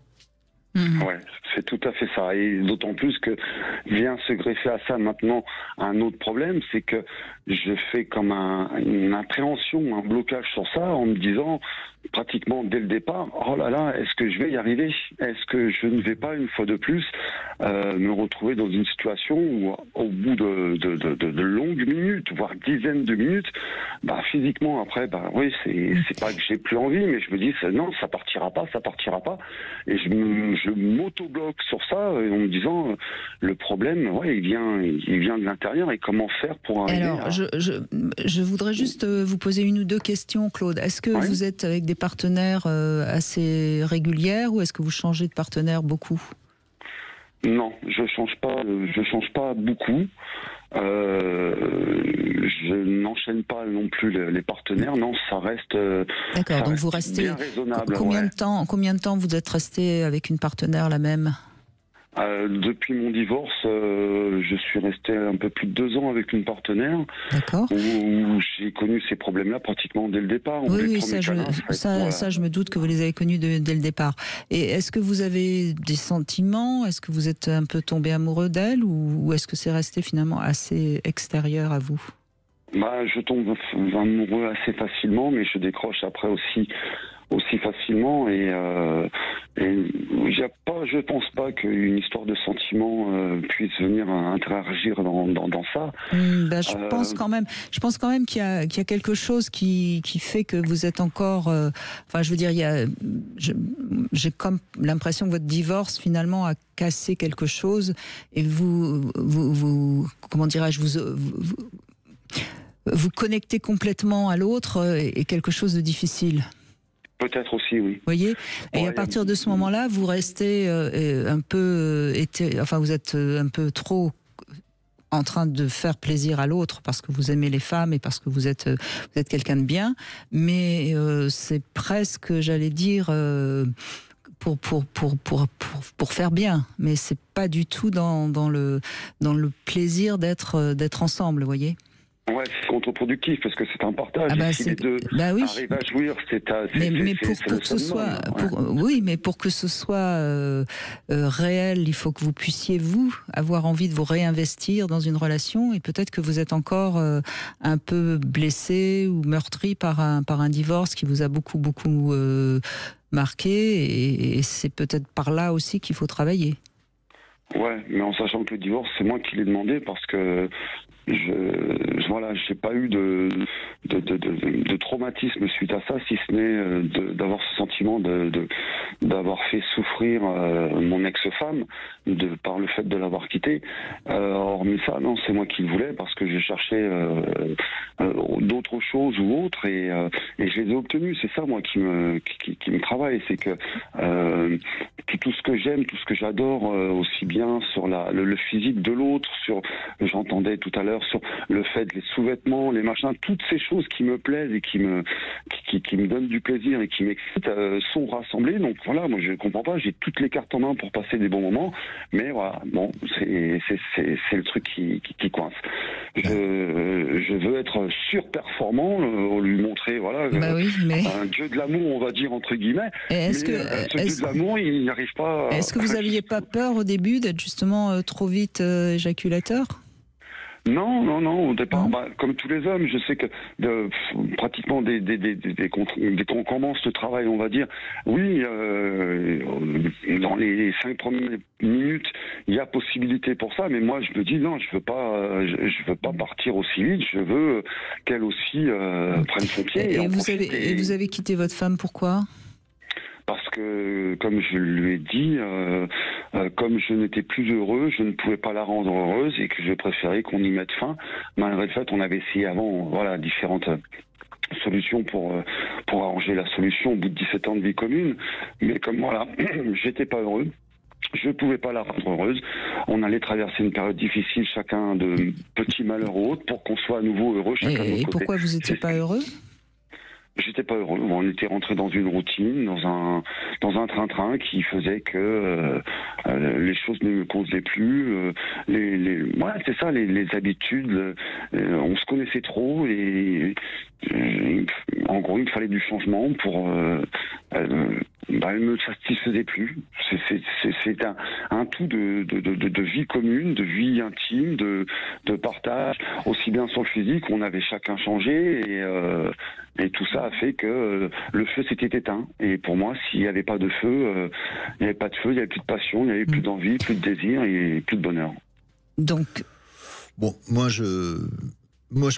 Ouais, c'est tout à fait ça. Et d'autant plus que vient se greffer à ça maintenant un autre problème, c'est que je fais comme une appréhension, un blocage sur ça en me disant pratiquement dès le départ, oh là là, est-ce que je vais y arriver? Est-ce que je ne vais pas une fois de plus me retrouver dans une situation où au bout de longues minutes, voire dizaines de minutes, physiquement après, oui, c'est pas que j'ai plus envie, mais je me dis non, ça partira pas, et je m'auto-bloque sur ça en me disant le problème, ouais, il vient de l'intérieur, et comment faire pour arriver Alors, je voudrais juste vous poser une ou deux questions, Claude. Est-ce que vous êtes avec des partenaires assez régulières, ou est-ce que vous changez de partenaire beaucoup? Non, je change pas beaucoup. Je n'enchaîne pas non plus les partenaires. Non, ça reste. D'accord. Donc vous restez. Bien raisonnable. Combien de temps vous êtes resté avec une partenaire la même? Depuis mon divorce, je suis resté un peu plus de 2 ans avec une partenaire. D'accord. Où j'ai connu ces problèmes-là pratiquement dès le départ. Oui, ça, je me doute que vous les avez connus dès le départ. Et est-ce que vous avez des sentiments? Est-ce que vous êtes un peu tombé amoureux d'elle, ou est-ce que c'est resté finalement assez extérieur à vous? Je tombe amoureux assez facilement, mais je décroche après aussi facilement, et je pense pas qu'une histoire de sentiments puisse venir interagir dans ça. Je pense quand même qu'il y a quelque chose qui fait que vous êtes encore. Je veux dire, j'ai comme l'impression que votre divorce finalement a cassé quelque chose, et vous comment dirais-je, vous connectez complètement à l'autre, et quelque chose de difficile. Peut-être aussi, oui. Vous voyez, et à partir de ce moment-là, vous restez un peu, vous êtes un peu trop en train de faire plaisir à l'autre parce que vous aimez les femmes et parce que vous êtes quelqu'un de bien, mais c'est presque, j'allais dire, pour faire bien, mais c'est pas du tout dans le plaisir d'être ensemble, vous voyez. Ouais, c'est contre-productif parce que c'est un partage. Si les deux arrivent à jouir, mais pour que ce soit, mais pour que ce soit réel, il faut que vous puissiez avoir envie de vous réinvestir dans une relation, et peut-être que vous êtes encore un peu blessé ou meurtri par un divorce qui vous a beaucoup marqué, et c'est peut-être par là aussi qu'il faut travailler. Ouais, mais en sachant que le divorce, c'est moi qui l'ai demandé, parce que j'ai pas eu de traumatisme suite à ça, si ce n'est d'avoir ce sentiment d'avoir fait souffrir mon ex-femme par le fait de l'avoir quittée. Hormis ça, non, c'est moi qui le voulais, parce que j'ai cherché d'autres choses ou autres, et je les ai obtenues. C'est ça, moi, qui me travaille, c'est que tout ce que j'aime, tout ce que j'adore, aussi bien sur le physique de l'autre, j'entendais tout à l'heure sur le fait les sous-vêtements, les machins, toutes ces choses qui me plaisent et qui me donnent du plaisir et qui m'excitent, sont rassemblées. Donc voilà, moi je comprends pas, j'ai toutes les cartes en main pour passer des bons moments, mais voilà, bon, c'est le truc qui coince. Je veux être surperformant, lui montrer, voilà, un dieu de l'amour, on va dire, entre guillemets. Ce dieu de l'amour, il n'y arrive pas. Est-ce que vous n'aviez pas peur au début d'être justement trop vite éjaculateur? Non, au départ, comme tous les hommes, je sais que pratiquement dès qu'on commence le travail, on va dire, oui, dans les 5 premières minutes, il y a possibilité pour ça, mais moi je me dis non, je veux pas partir aussi vite, je veux qu'elle aussi prenne son pied. Et vous avez quitté votre femme, pourquoi ? Parce que, comme je lui ai dit, comme je n'étais plus heureux, je ne pouvais pas la rendre heureuse, et que je préférais qu'on y mette fin. Malgré le fait, on avait essayé avant, différentes solutions pour arranger la solution au bout de 17 ans de vie commune. Mais comme j'étais pas heureux, Je ne pouvais pas la rendre heureuse. On allait traverser une période difficile, chacun de petits malheurs ou autres, pour qu'on soit à nouveau heureux chacun de notre côté. Et pourquoi vous n'étiez pas heureux ? J'étais pas heureux. On était rentré dans une routine, dans un train-train qui faisait que les choses ne me convenaient plus. Voilà, c'est ça, les habitudes. On se connaissait trop et en gros, il me fallait du changement pour. Elle me satisfaisait plus. C'est un tout de vie commune, de vie intime, de partage, aussi bien sur le physique. On avait chacun changé et tout ça a fait que le feu s'était éteint. Et pour moi, s'il n'y avait pas de feu, il n'y avait pas de feu, il n'y avait plus de passion, il n'y avait plus d'envie, plus de désir et plus de bonheur. Donc, bon, moi je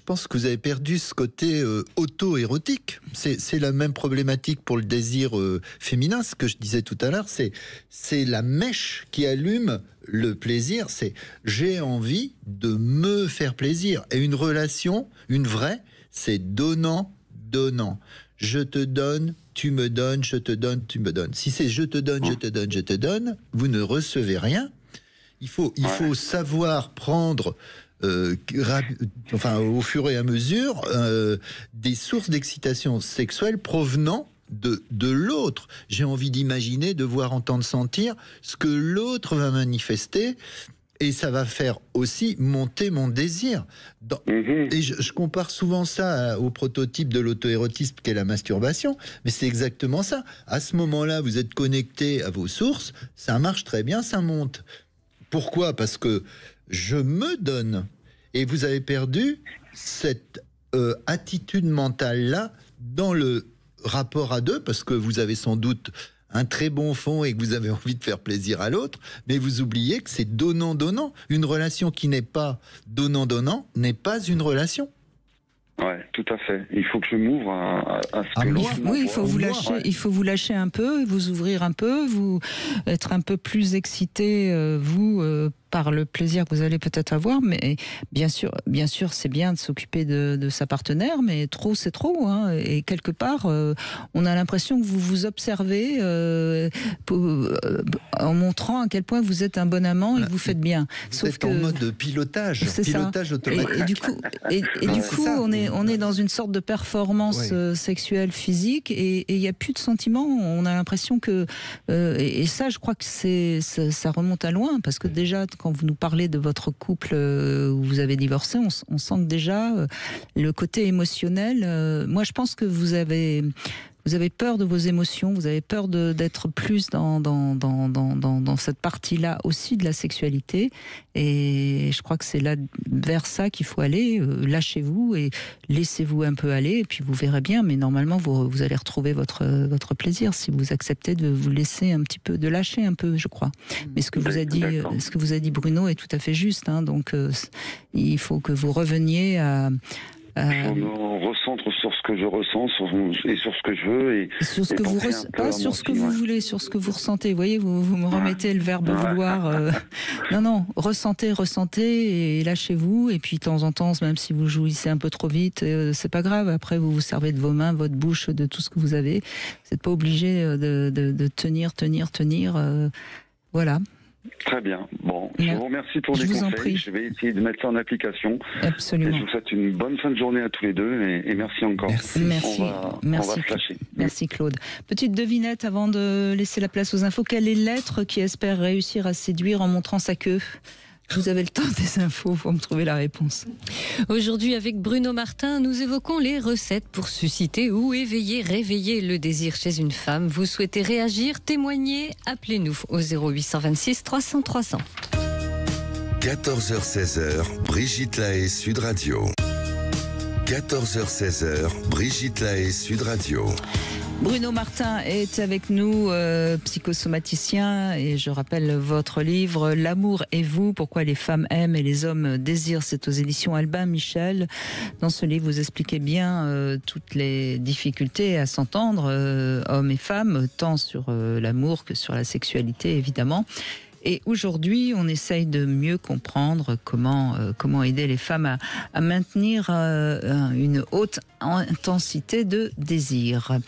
pense que vous avez perdu ce côté auto-érotique. C'est la même problématique pour le désir féminin, ce que je disais tout à l'heure. C'est la mèche qui allume le plaisir. C'est j'ai envie de me faire plaisir. Et une relation, une vraie, c'est donnant. Je te donne, tu me donnes, je te donne, tu me donnes. Si c'est je te donne, je te donne, je te donne, vous ne recevez rien. Il faut savoir prendre... au fur et à mesure, des sources d'excitation sexuelle provenant de l'autre. J'ai envie d'imaginer, de voir, entendre, sentir ce que l'autre va manifester, et ça va faire aussi monter mon désir. Et je compare souvent ça au prototype de l'auto-érotisme qu'est la masturbation, mais c'est exactement ça. À ce moment-là, vous êtes connecté à vos sources, ça marche très bien, ça monte. Pourquoi ? Parce que je me donne. Et vous avez perdu cette attitude mentale-là dans le rapport à deux, parce que vous avez sans doute un très bon fond et que vous avez envie de faire plaisir à l'autre, mais vous oubliez que c'est donnant-donnant. Une relation qui n'est pas donnant-donnant n'est pas une relation. Ouais, tout à fait. Il faut que je m'ouvre à ce que l'autre. Oui, il faut vous lâcher. Ouais. Il faut vous lâcher un peu, vous ouvrir un peu, vous être un peu plus excité, par le plaisir que vous allez peut-être avoir. Mais bien sûr, c'est bien de s'occuper de sa partenaire, mais trop, c'est trop. Hein. Et quelque part, on a l'impression que vous vous observez en montrant à quel point vous êtes un bon amant et que vous faites bien. Vous êtes en mode pilotage automatique. Et du coup, on est dans une sorte de performance sexuelle, physique, et il n'y a plus de sentiments. On a l'impression que... et ça, je crois que ça remonte à loin, parce que déjà, quand vous nous parlez de votre couple où vous avez divorcé, on sent que déjà, le côté émotionnel... moi, je pense que vous avez peur de vos émotions, vous avez peur d'être plus dans cette partie-là aussi de la sexualité. Et je crois que c'est là vers ça qu'il faut aller. Lâchez-vous et laissez-vous un peu aller, et puis vous verrez bien. Mais normalement, vous allez retrouver votre plaisir si vous acceptez de vous laisser un petit peu, de lâcher un peu, je crois. Mais ce que vous a dit Bruno est tout à fait juste. Hein, donc, il faut que vous reveniez à... Je me recentre sur ce que je ressens et sur ce que je veux. Et sur ce que vous pas sur ce que vous voulez, sur ce que vous ressentez. Vous voyez, vous me remettez le verbe vouloir. Non, ressentez et lâchez-vous. Et puis de temps en temps, même si vous jouissez un peu trop vite, c'est pas grave. Après, vous vous servez de vos mains, votre bouche, de tout ce que vous avez. Vous n'êtes pas obligé de tenir. Voilà. Très bien. Bon, je vous remercie pour les conseils. Je vais essayer de mettre ça en application. Absolument. Et je vous souhaite une bonne fin de journée à tous les deux et merci encore. Merci. On va se lâcher. Merci Claude. Petite devinette avant de laisser la place aux infos. Quel est l'être qui espère réussir à séduire en montrant sa queue ? Vous avez le temps des infos pour me trouver la réponse. Aujourd'hui, avec Bruno Martin, nous évoquons les recettes pour susciter ou réveiller le désir chez une femme. Vous souhaitez réagir, témoigner ? Appelez-nous au 0826 300 300. 14h-16h, Brigitte Lahaie, Sud Radio. 14h-16h, Brigitte Lahaie, Sud Radio. Bruno Martin est avec nous, psychosomaticien, et je rappelle votre livre « L'amour et vous, pourquoi les femmes aiment et les hommes désirent ». C'est aux éditions Albin Michel. Dans ce livre, vous expliquez bien toutes les difficultés à s'entendre, hommes et femmes, tant sur l'amour que sur la sexualité, évidemment. Et aujourd'hui, on essaye de mieux comprendre comment aider les femmes à maintenir une haute intensité de désir.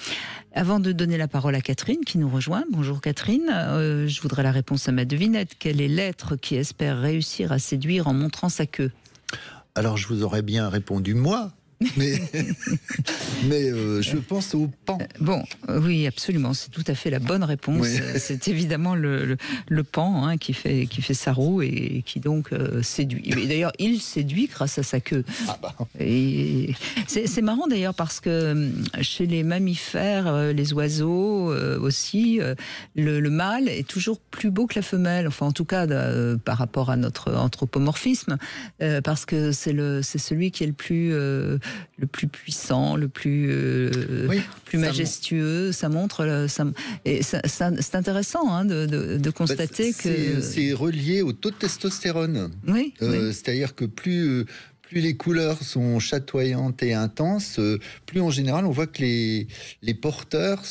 Avant de donner la parole à Catherine qui nous rejoint. Bonjour Catherine, je voudrais la réponse à ma devinette. Quel est l'être qui espère réussir à séduire en montrant sa queue? Alors je vous aurais bien répondu moi. Mais je pense au pan. Bon, oui, absolument, c'est tout à fait la bonne réponse. Oui. C'est évidemment le pan hein, qui fait sa roue et qui donc séduit. Et d'ailleurs, il séduit grâce à sa queue. Ah bah. Et c'est marrant d'ailleurs parce que chez les mammifères, les oiseaux aussi, le mâle est toujours plus beau que la femelle. Enfin, en tout cas, par rapport à notre anthropomorphisme, parce que c'est celui qui est le plus puissant, le plus majestueux. Ça montre, c'est intéressant hein, de constater que c'est relié au taux de testostérone. Oui. C'est-à-dire que plus les couleurs sont chatoyantes et intenses, plus en général on voit que les porteurs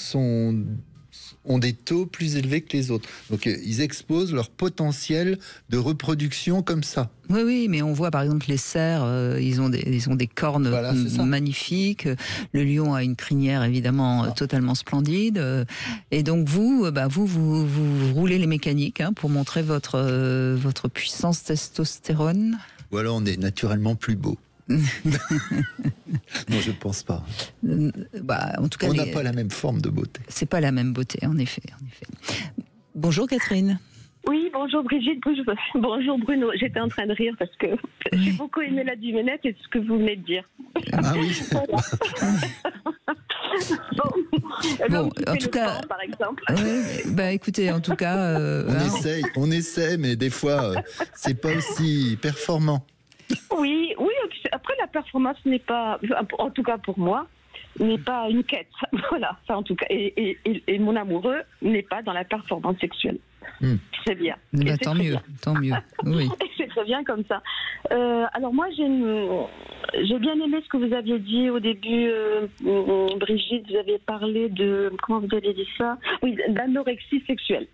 ont des taux plus élevés que les autres. Donc ils exposent leur potentiel de reproduction comme ça. Oui, mais on voit par exemple les cerfs, ils ont des cornes magnifiques. Le lion a une crinière évidemment totalement splendide. Et donc vous roulez les mécaniques hein, pour montrer votre puissance testostérone. Ou alors on est naturellement plus beau. Non, je pense pas. En tout cas, on n'a pas la même forme de beauté. C'est pas la même beauté, en effet. Bonjour Catherine. Oui, bonjour Brigitte, bonjour Bruno. J'étais en train de rire parce que j'ai beaucoup aimé la devinette et ce que vous venez de dire. Ah oui. Bon, en tout cas, par exemple. Écoutez, en tout cas, on essaie, mais des fois, c'est pas aussi performant. Oui. Après, la performance n'est pas, en tout cas pour moi, n'est pas une quête. Voilà, ça en tout cas. Et mon amoureux n'est pas dans la performance sexuelle. C'est bien. Tant mieux. Oui. C'est très bien comme ça. Alors moi, j'ai bien aimé ce que vous aviez dit au début, Brigitte. Vous avez parlé de, comment vous avez dit ça? Oui, d'anorexie sexuelle.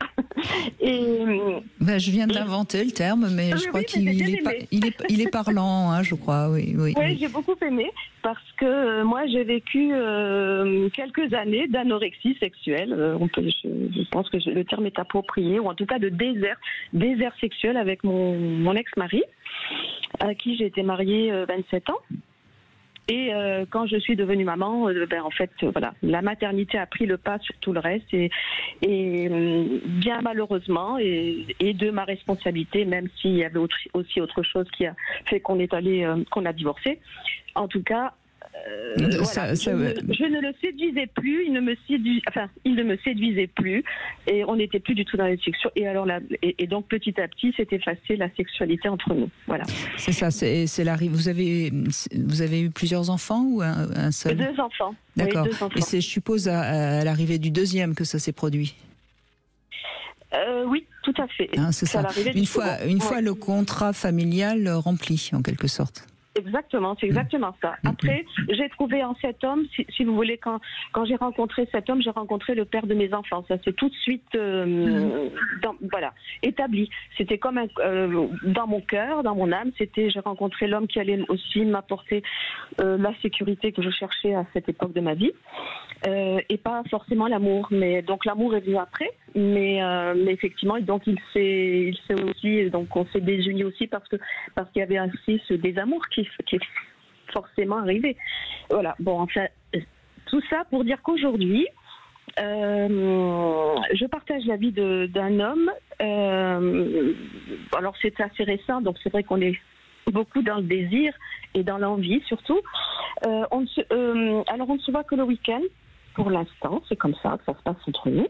Je viens de l'inventer le terme, mais je crois qu'il est parlant, hein, je crois. Oui, j'ai beaucoup aimé parce que moi, j'ai vécu quelques années d'anorexie sexuelle. Je pense que le terme est approprié, ou en tout cas de désert sexuel avec mon ex-mari, à qui j'ai été mariée 27 ans. Et quand je suis devenue maman, en fait, voilà, la maternité a pris le pas sur tout le reste et bien malheureusement et de ma responsabilité, même s'il y avait aussi autre chose qui a fait qu'on a divorcé. En tout cas, je ne le séduisais plus, il ne me séduisait plus et on n'était plus du tout dans la sexualité. Et alors et donc petit à petit s'est effacée la sexualité entre nous. Voilà. C'est ça. Vous avez eu plusieurs enfants ou un seul? 2 enfants. D'accord. Oui, 2 enfants. Et c'est, je suppose, à l'arrivée du deuxième que ça s'est produit. Oui, tout à fait. Hein, c'est ça. Une fois le contrat familial rempli, en quelque sorte. Exactement, c'est exactement ça. Après, j'ai trouvé en cet homme, si vous voulez, quand j'ai rencontré cet homme, j'ai rencontré le père de mes enfants. Ça s'est tout de suite établi. C'était comme dans mon cœur, dans mon âme, j'ai rencontré l'homme qui allait aussi m'apporter la sécurité que je cherchais à cette époque de ma vie. Et pas forcément l'amour. Mais donc l'amour est venu après. Mais effectivement, donc il s'est aussi, donc on s'est désunis aussi parce qu'il y avait ainsi ce désamour qui est forcément arrivé. Voilà. Bon, enfin, tout ça pour dire qu'aujourd'hui, je partage la vie d'un homme. Alors c'est assez récent, donc c'est vrai qu'on est beaucoup dans le désir et dans l'envie surtout. Alors on ne se voit que le week-end. Pour l'instant, c'est comme ça que ça se passe entre nous.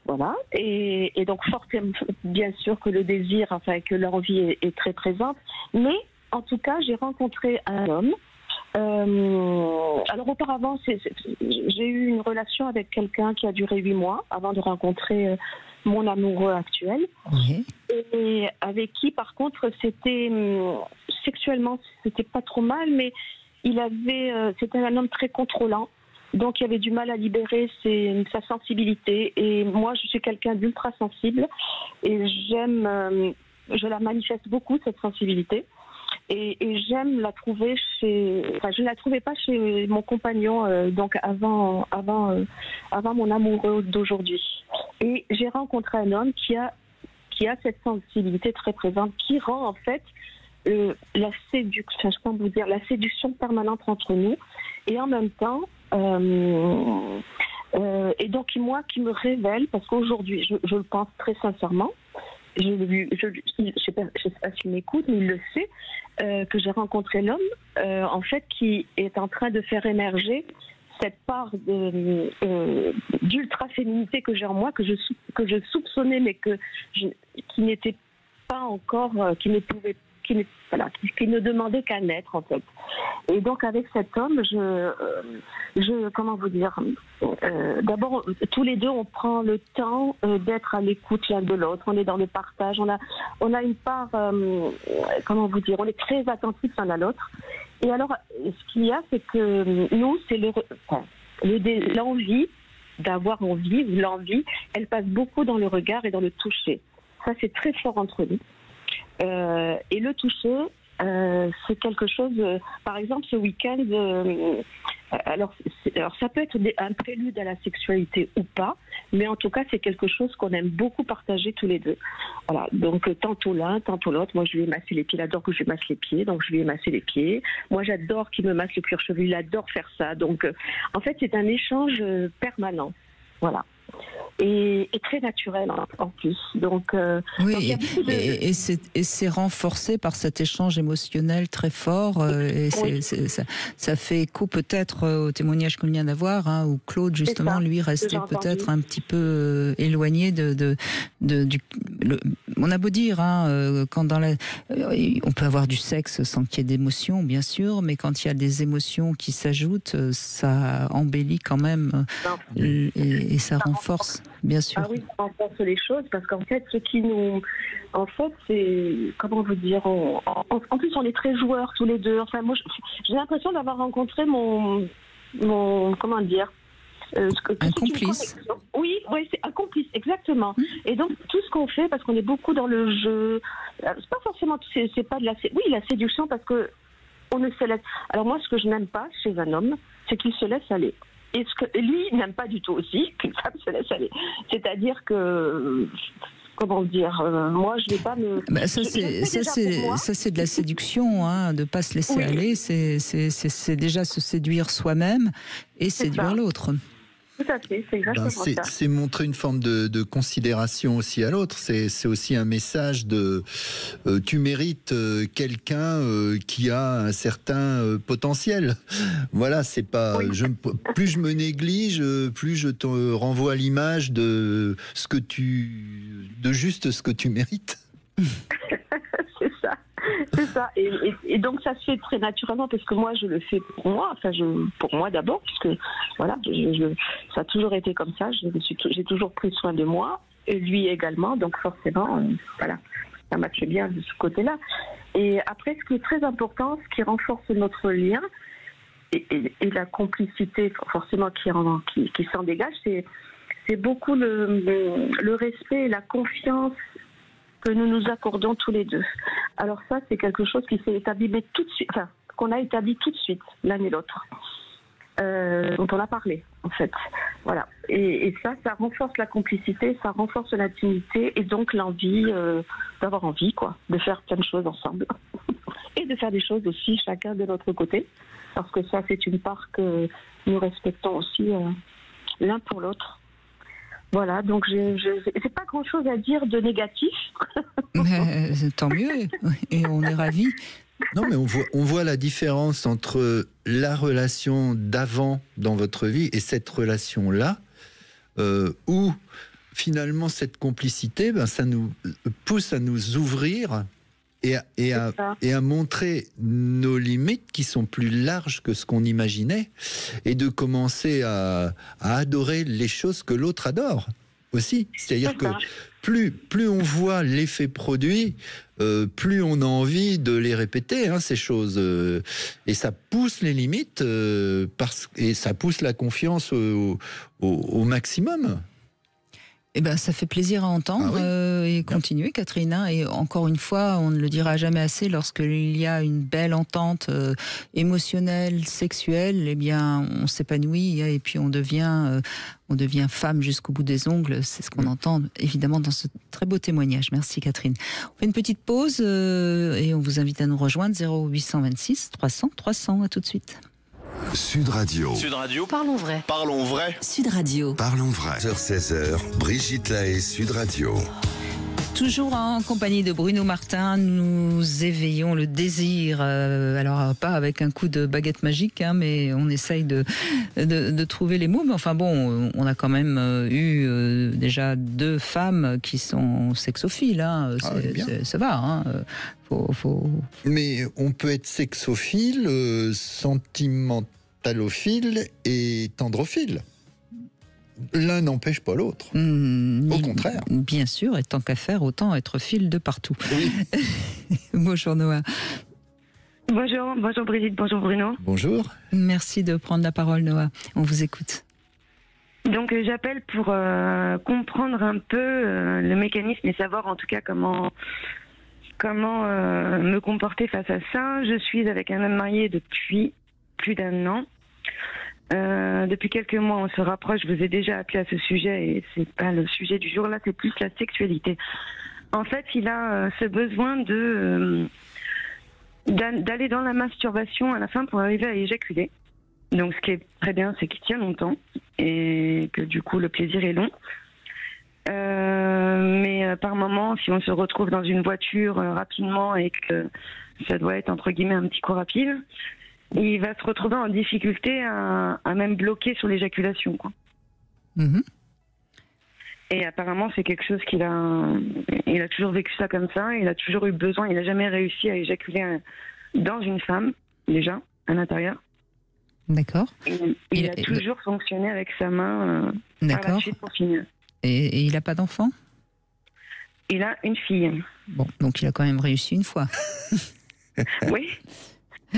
Voilà. Et donc, forcément, bien sûr que le désir, que l'envie est très présente. Mais, en tout cas, j'ai rencontré un homme. Alors, auparavant, j'ai eu une relation avec quelqu'un qui a duré 8 mois avant de rencontrer mon amoureux actuel. Oui. Et avec qui, par contre, sexuellement, c'était pas trop mal, mais c'était un homme très contrôlant. Donc il y avait du mal à libérer sa sensibilité. Et moi, je suis quelqu'un d'ultra sensible et je la manifeste beaucoup, cette sensibilité. Et j'aime la trouver je ne la trouvais pas chez mon compagnon, donc avant mon amoureux d'aujourd'hui. Et j'ai rencontré un homme qui a cette sensibilité très présente, qui rend en fait la séduction permanente entre nous, et en même temps, et donc moi qui me révèle, parce qu'aujourd'hui, je le pense très sincèrement, je ne sais pas s'il m'écoute, mais il le sait, que j'ai rencontré l'homme, en fait, qui est en train de faire émerger cette part d'ultra-féminité que j'ai en moi, que je soupçonnais, mais qui n'était pas encore, qui ne demandait qu'à naître, en fait. Et donc, avec cet homme, comment vous dire, d'abord, tous les deux, on prend le temps d'être à l'écoute l'un de l'autre, on est dans le partage, on a une part, comment vous dire, on est très attentifs l'un à l'autre. Et alors, ce qu'il y a, c'est que nous, c'est l'envie, d'avoir envie, ou l'envie, elle passe beaucoup dans le regard et dans le toucher. Ça, c'est très fort entre nous. Et le toucher, c'est quelque chose, par exemple ce week-end, alors ça peut être un prélude à la sexualité ou pas, mais en tout cas c'est quelque chose qu'on aime beaucoup partager tous les deux. Voilà, donc tantôt l'un, tantôt l'autre. Moi je lui ai massé les pieds, il adore que je lui masse les pieds, donc je lui ai massé les pieds. Moi j'adore qu'il me masse le cuir chevelu, il adore faire ça. Donc en fait c'est un échange permanent. Voilà. Et très naturel en plus. Donc, oui, et c'est renforcé par cet échange émotionnel très fort. Et ça fait écho peut-être au témoignage qu'on vient d'avoir, hein, où Claude justement lui restait peut-être un petit peu éloigné on a beau dire, hein, quand on peut avoir du sexe sans qu'il y ait d'émotions, bien sûr, mais quand il y a des émotions qui s'ajoutent, ça embellit quand même et ça renforce. Bien sûr. Ah oui, ça renforce les choses, parce qu'en fait, c'est, comment vous dire, en plus on est très joueurs tous les deux. Enfin, moi, j'ai l'impression d'avoir rencontré mon comment dire, un complice. Oui, c'est un complice, exactement. Et donc tout ce qu'on fait, parce qu'on est beaucoup dans le jeu, c'est pas forcément, c'est pas de la séduction, parce que on ne se laisse. Alors moi, ce que je n'aime pas chez un homme, c'est qu'il se laisse aller. Et ce que lui n'aime pas du tout aussi, qu'une femme se laisse aller. C'est-à-dire que, comment dire, moi je ne vais pas me... ça c'est de la séduction, hein, de ne pas se laisser aller, c'est déjà se séduire soi-même et séduire l'autre. Tout à fait, c'est exactement ça. C'est montrer une forme de considération aussi à l'autre. C'est aussi un message de tu mérites quelqu'un qui a un certain potentiel. Voilà, c'est pas. Plus je me néglige, plus je te renvoie à l'image de juste ce que tu mérites. C'est ça. Et donc ça se fait très naturellement, parce que moi je le fais pour moi, pour moi d'abord, puisque voilà, ça a toujours été comme ça, j'ai toujours pris soin de moi, et lui également, donc forcément, voilà, ça matche bien de ce côté-là. Et après, ce qui est très important, ce qui renforce notre lien, et la complicité forcément qui s'en dégage, c'est beaucoup le respect et la confiance que nous nous accordons tous les deux. Alors ça, c'est quelque chose qui s'est établi tout de suite, enfin, qu'on a établi tout de suite, l'un et l'autre, dont on a parlé, en fait. Voilà. Et ça renforce la complicité, ça renforce l'intimité, et donc l'envie, d'avoir envie, quoi, de faire plein de choses ensemble. Et de faire des choses aussi, chacun de notre côté, parce que ça, c'est une part que nous respectons aussi l'un pour l'autre. Voilà, donc j'ai pas grand-chose à dire de négatif. Mais, tant mieux, et on est ravis. Non, mais on voit la différence entre la relation d'avant dans votre vie et cette relation-là, où finalement cette complicité, ça nous pousse à nous ouvrir et à montrer nos limites qui sont plus larges que ce qu'on imaginait, et de commencer à adorer les choses que l'autre adore. aussi. C'est-à-dire que plus on voit l'effet produit, plus on a envie de les répéter, hein, ces choses. Et ça pousse les limites, et ça pousse la confiance au maximum. Eh ben, ça fait plaisir à entendre et continuer, Catherine. Et encore une fois, on ne le dira jamais assez, lorsqu'il y a une belle entente émotionnelle, sexuelle, eh bien, on s'épanouit et puis on devient femme jusqu'au bout des ongles. C'est ce qu'on entend évidemment dans ce très beau témoignage. Merci, Catherine. On fait une petite pause et on vous invite à nous rejoindre 0826 300 300. À tout de suite. Sud Radio. Sud Radio. Parlons vrai. Parlons vrai. Sud Radio. Parlons vrai. 16h, Brigitte Lahaie, Sud Radio. Toujours en compagnie de Bruno Martin, nous éveillons le désir. Alors, pas avec un coup de baguette magique, hein, mais on essaye de trouver les mots. Mais enfin bon, on a quand même eu déjà 2 femmes qui sont sexophiles. Hein. Ça va. Hein. Mais on peut être sexophile, sentimentalophile et tendrophile. L'un n'empêche pas l'autre. Au contraire. Bien sûr, et tant qu'à faire, autant être file de partout. Oui. Bonjour Noah. Bonjour Brigitte, bonjour Bruno. Bonjour. Merci de prendre la parole, Noah. On vous écoute. Donc j'appelle pour comprendre un peu le mécanisme et savoir en tout cas comment me comporter face à ça. Je suis avec un homme marié depuis plus d'1 an. Depuis quelques mois, on se rapproche. Je vous ai déjà appelé à ce sujet et c'est pas le sujet du jour. Là, c'est plus la sexualité. En fait, il a ce besoin d'aller dans la masturbation à la fin pour arriver à éjaculer. Donc, ce qui est très bien, c'est qu'il tient longtemps et que du coup, le plaisir est long. Mais par moment, si on se retrouve dans une voiture rapidement et que ça doit être entre guillemets un petit coup rapide, il va se retrouver en difficulté à même bloquer sur l'éjaculation, quoi. Et apparemment, c'est quelque chose il a toujours vécu ça comme ça. Il a toujours eu besoin. Il n'a jamais réussi à éjaculer dans une femme, déjà, à l'intérieur. D'accord. Il a toujours fonctionné avec sa main par la suite pour finir. Et il n'a pas d'enfant ? Il a une fille. Bon, donc il a quand même réussi une fois. Oui.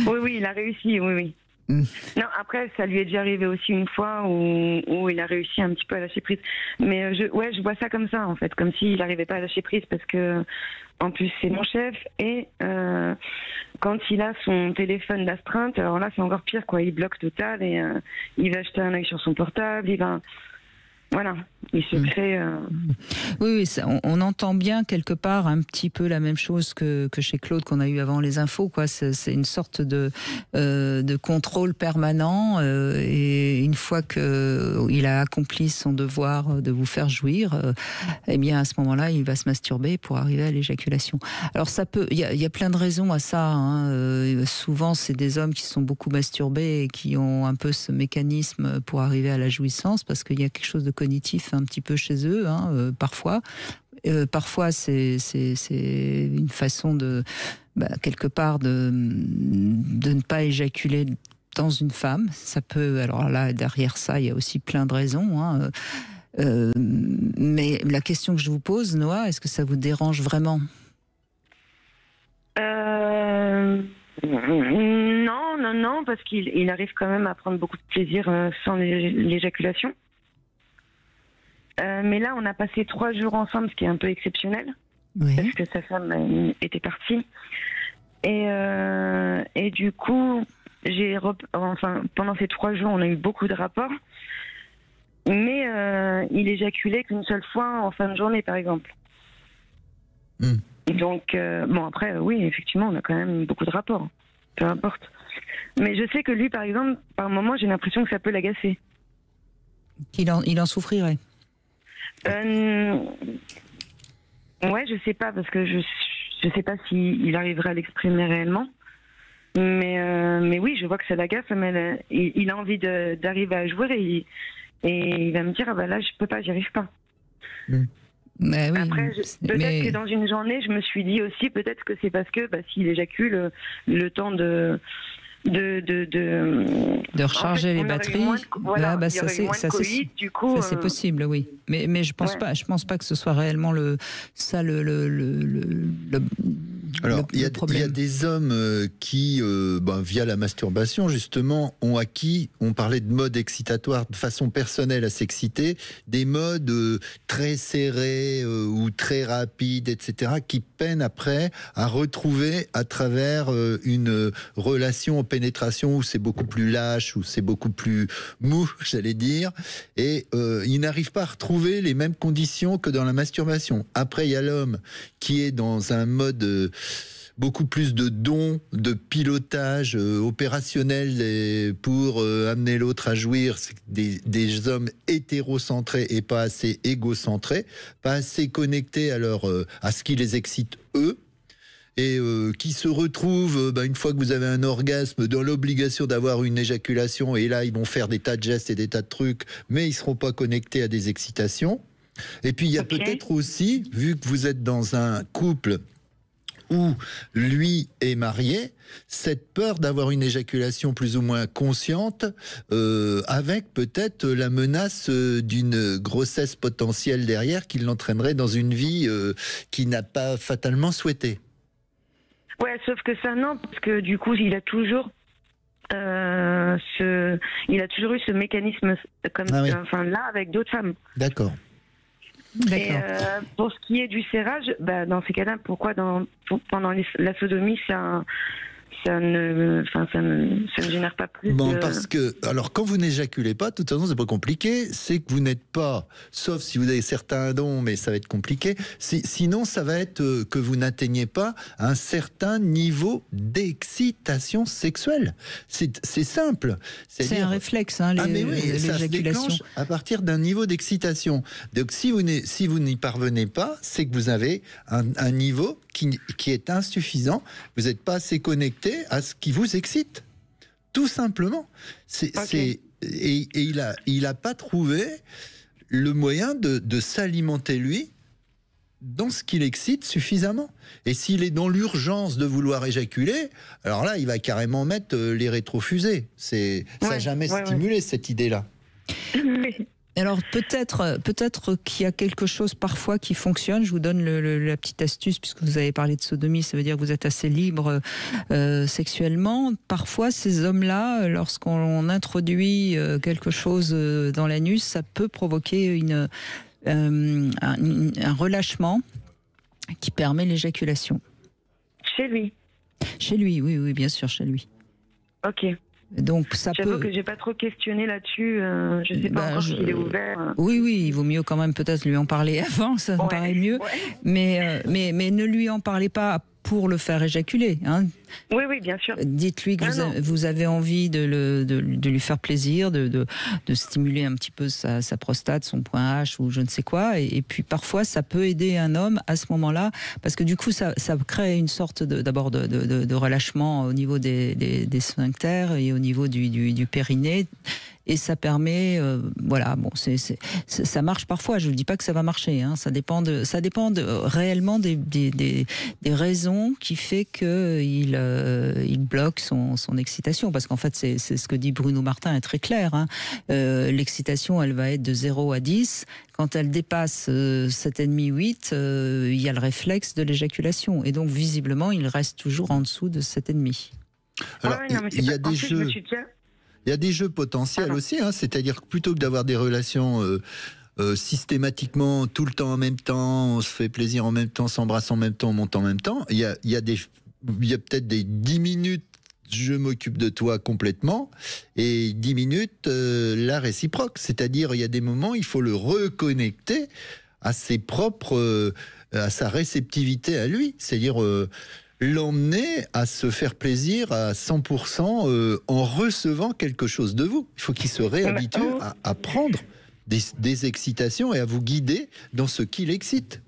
Oui, il a réussi, oui. Non, après, ça lui est déjà arrivé aussi une fois où il a réussi un petit peu à lâcher prise. Mais je vois ça comme ça, en fait, comme s'il n'arrivait pas à lâcher prise parce que, en plus, c'est mon chef. Et quand il a son téléphone d'astreinte, alors là, c'est encore pire, quoi. Il bloque total et il va jeter un œil sur son portable, il va... Voilà, il se crée... Oui, on entend bien quelque part un petit peu la même chose que chez Claude qu'on a eu avant les infos, quoi. C'est une sorte de contrôle permanent et une fois qu'il a accompli son devoir de vous faire jouir, eh bien à ce moment-là, il va se masturber pour arriver à l'éjaculation. Alors il y a plein de raisons à ça. Hein. Souvent, c'est des hommes qui sont beaucoup masturbés et qui ont un peu ce mécanisme pour arriver à la jouissance parce qu'il y a quelque chose de cognitif un petit peu chez eux, hein, parfois. Parfois, c'est une façon quelque part de ne pas éjaculer dans une femme. Ça peut, alors là, derrière ça, il y a aussi plein de raisons. Hein. Mais la question que je vous pose, Noah, est-ce que ça vous dérange vraiment ? Non, parce qu'il arrive quand même à prendre beaucoup de plaisir sans l'éjaculation. Mais là, on a passé 3 jours ensemble, ce qui est un peu exceptionnel, parce que sa femme était partie. Et du coup, pendant ces 3 jours, on a eu beaucoup de rapports, mais il éjaculait qu'une seule fois en fin de journée, par exemple. Donc, après, oui, effectivement, on a quand même beaucoup de rapports, peu importe. Mais je sais que lui, par exemple, par moment, j'ai l'impression que ça peut l'agacer. Il en souffrirait. Ouais, je sais pas, parce que je sais pas s'il arriverait à l'exprimer réellement. Mais oui, je vois que ça l'agace. Il a envie d'arriver à jouer et il va me dire, ah bah là, je peux pas, j'y arrive pas. Mais oui, après, peut-être que dans une journée, je me suis dit aussi, peut-être que c'est parce que s'il éjacule, le temps de de recharger les batteries. Du coup, c'est possible, oui. Mais je pense pas. Je pense pas que ce soit réellement le Alors, il y a des hommes qui, via la masturbation, justement, ont acquis, on parlait de mode excitatoire de façon personnelle à s'exciter, des modes très serrés ou très rapides, etc., qui peinent après à retrouver à travers une relation en pénétration où c'est beaucoup plus lâche, où c'est beaucoup plus mou, j'allais dire, et ils n'arrivent pas à retrouver les mêmes conditions que dans la masturbation. Après, il y a l'homme qui est dans un mode beaucoup plus de dons, de pilotage opérationnel pour amener l'autre à jouir. C'est des hommes hétérocentrés et pas assez égocentrés, pas assez connectés à ce qui les excite eux, et qui se retrouvent, une fois que vous avez un orgasme, dans l'obligation d'avoir une éjaculation, et là ils vont faire des tas de gestes et des tas de trucs, mais ils ne seront pas connectés à des excitations. Et puis il y a peut-être aussi, vu que vous êtes dans un couple où lui est marié, cette peur d'avoir une éjaculation plus ou moins consciente, avec peut-être la menace d'une grossesse potentielle derrière qui l'entraînerait dans une vie qu'il n'a pas fatalement souhaitée. Ouais, sauf que ça, non, parce que du coup, il a toujours eu ce mécanisme comme là avec d'autres femmes. D'accord. Et pour ce qui est du serrage, dans ces cas-là, pourquoi pendant la sodomie, ça ne génère pas plus Parce que, alors, quand vous n'éjaculez pas, de toute façon, c'est pas compliqué, c'est que vous n'êtes pas, sauf si vous avez certains dons, mais ça va être compliqué, sinon ça va être que vous n'atteignez pas un certain niveau d'excitation sexuelle. C'est simple. C'est un réflexe, l'éjaculation. Ça se déclenche à partir d'un niveau d'excitation. Donc, si vous n'y parvenez pas, c'est que vous avez un niveau qui est insuffisant, vous n'êtes pas assez connecté à ce qui vous excite, tout simplement. Et il n'a pas trouvé le moyen de s'alimenter lui dans ce qui l'excite suffisamment. Et s'il est dans l'urgence de vouloir éjaculer, alors là, il va carrément mettre les rétrofusées. Ça n'a jamais stimulé cette idée-là. Alors peut-être qu'il y a quelque chose parfois qui fonctionne. Je vous donne la petite astuce, puisque vous avez parlé de sodomie, ça veut dire que vous êtes assez libre sexuellement. Parfois, ces hommes-là, lorsqu'on introduit quelque chose dans l'anus, ça peut provoquer un relâchement qui permet l'éjaculation. Chez lui? Chez lui, oui, bien sûr, chez lui. Ok. Donc j'avoue que j'ai pas trop questionné là-dessus. Je sais pas encore s'il est ouvert. Oui, il vaut mieux quand même peut-être lui en parler avant, ça me paraît mieux. Ouais. Mais ne lui en parlez pas pour le faire éjaculer. Hein. Oui, bien sûr. Dites-lui que vous avez envie de lui faire plaisir, de stimuler un petit peu sa prostate, son point H ou je ne sais quoi. Et puis parfois, ça peut aider un homme à ce moment-là, parce que du coup, ça crée une sorte d'abord de relâchement au niveau des sphincters et au niveau du périnée. Et ça permet, ça marche parfois. Je ne dis pas que ça va marcher. Hein. Ça dépend réellement des raisons qui fait que il bloque son excitation. Parce qu'en fait, c'est ce que dit Bruno Martin est très clair. Hein. L'excitation, elle va être de 0 à 10. Quand elle dépasse 7,5, 8, il y a le réflexe de l'éjaculation. Et donc, visiblement, il reste toujours en dessous de 7,5. Alors, il y a des jeux... Il y a des jeux potentiels aussi, hein, c'est-à-dire que plutôt que d'avoir des relations systématiquement, tout le temps en même temps, on se fait plaisir en même temps, s'embrasse en même temps, on monte en même temps, il y a peut-être des 10 minutes, je m'occupe de toi complètement, et 10 minutes, la réciproque. C'est-à-dire, il y a des moments, il faut le reconnecter à ses propres, à sa réceptivité à lui. C'est-à-dire... l'emmener à se faire plaisir à 100% en recevant quelque chose de vous. Il faut qu'il se réhabitue à prendre des excitations et à vous guider dans ce qui l'excite.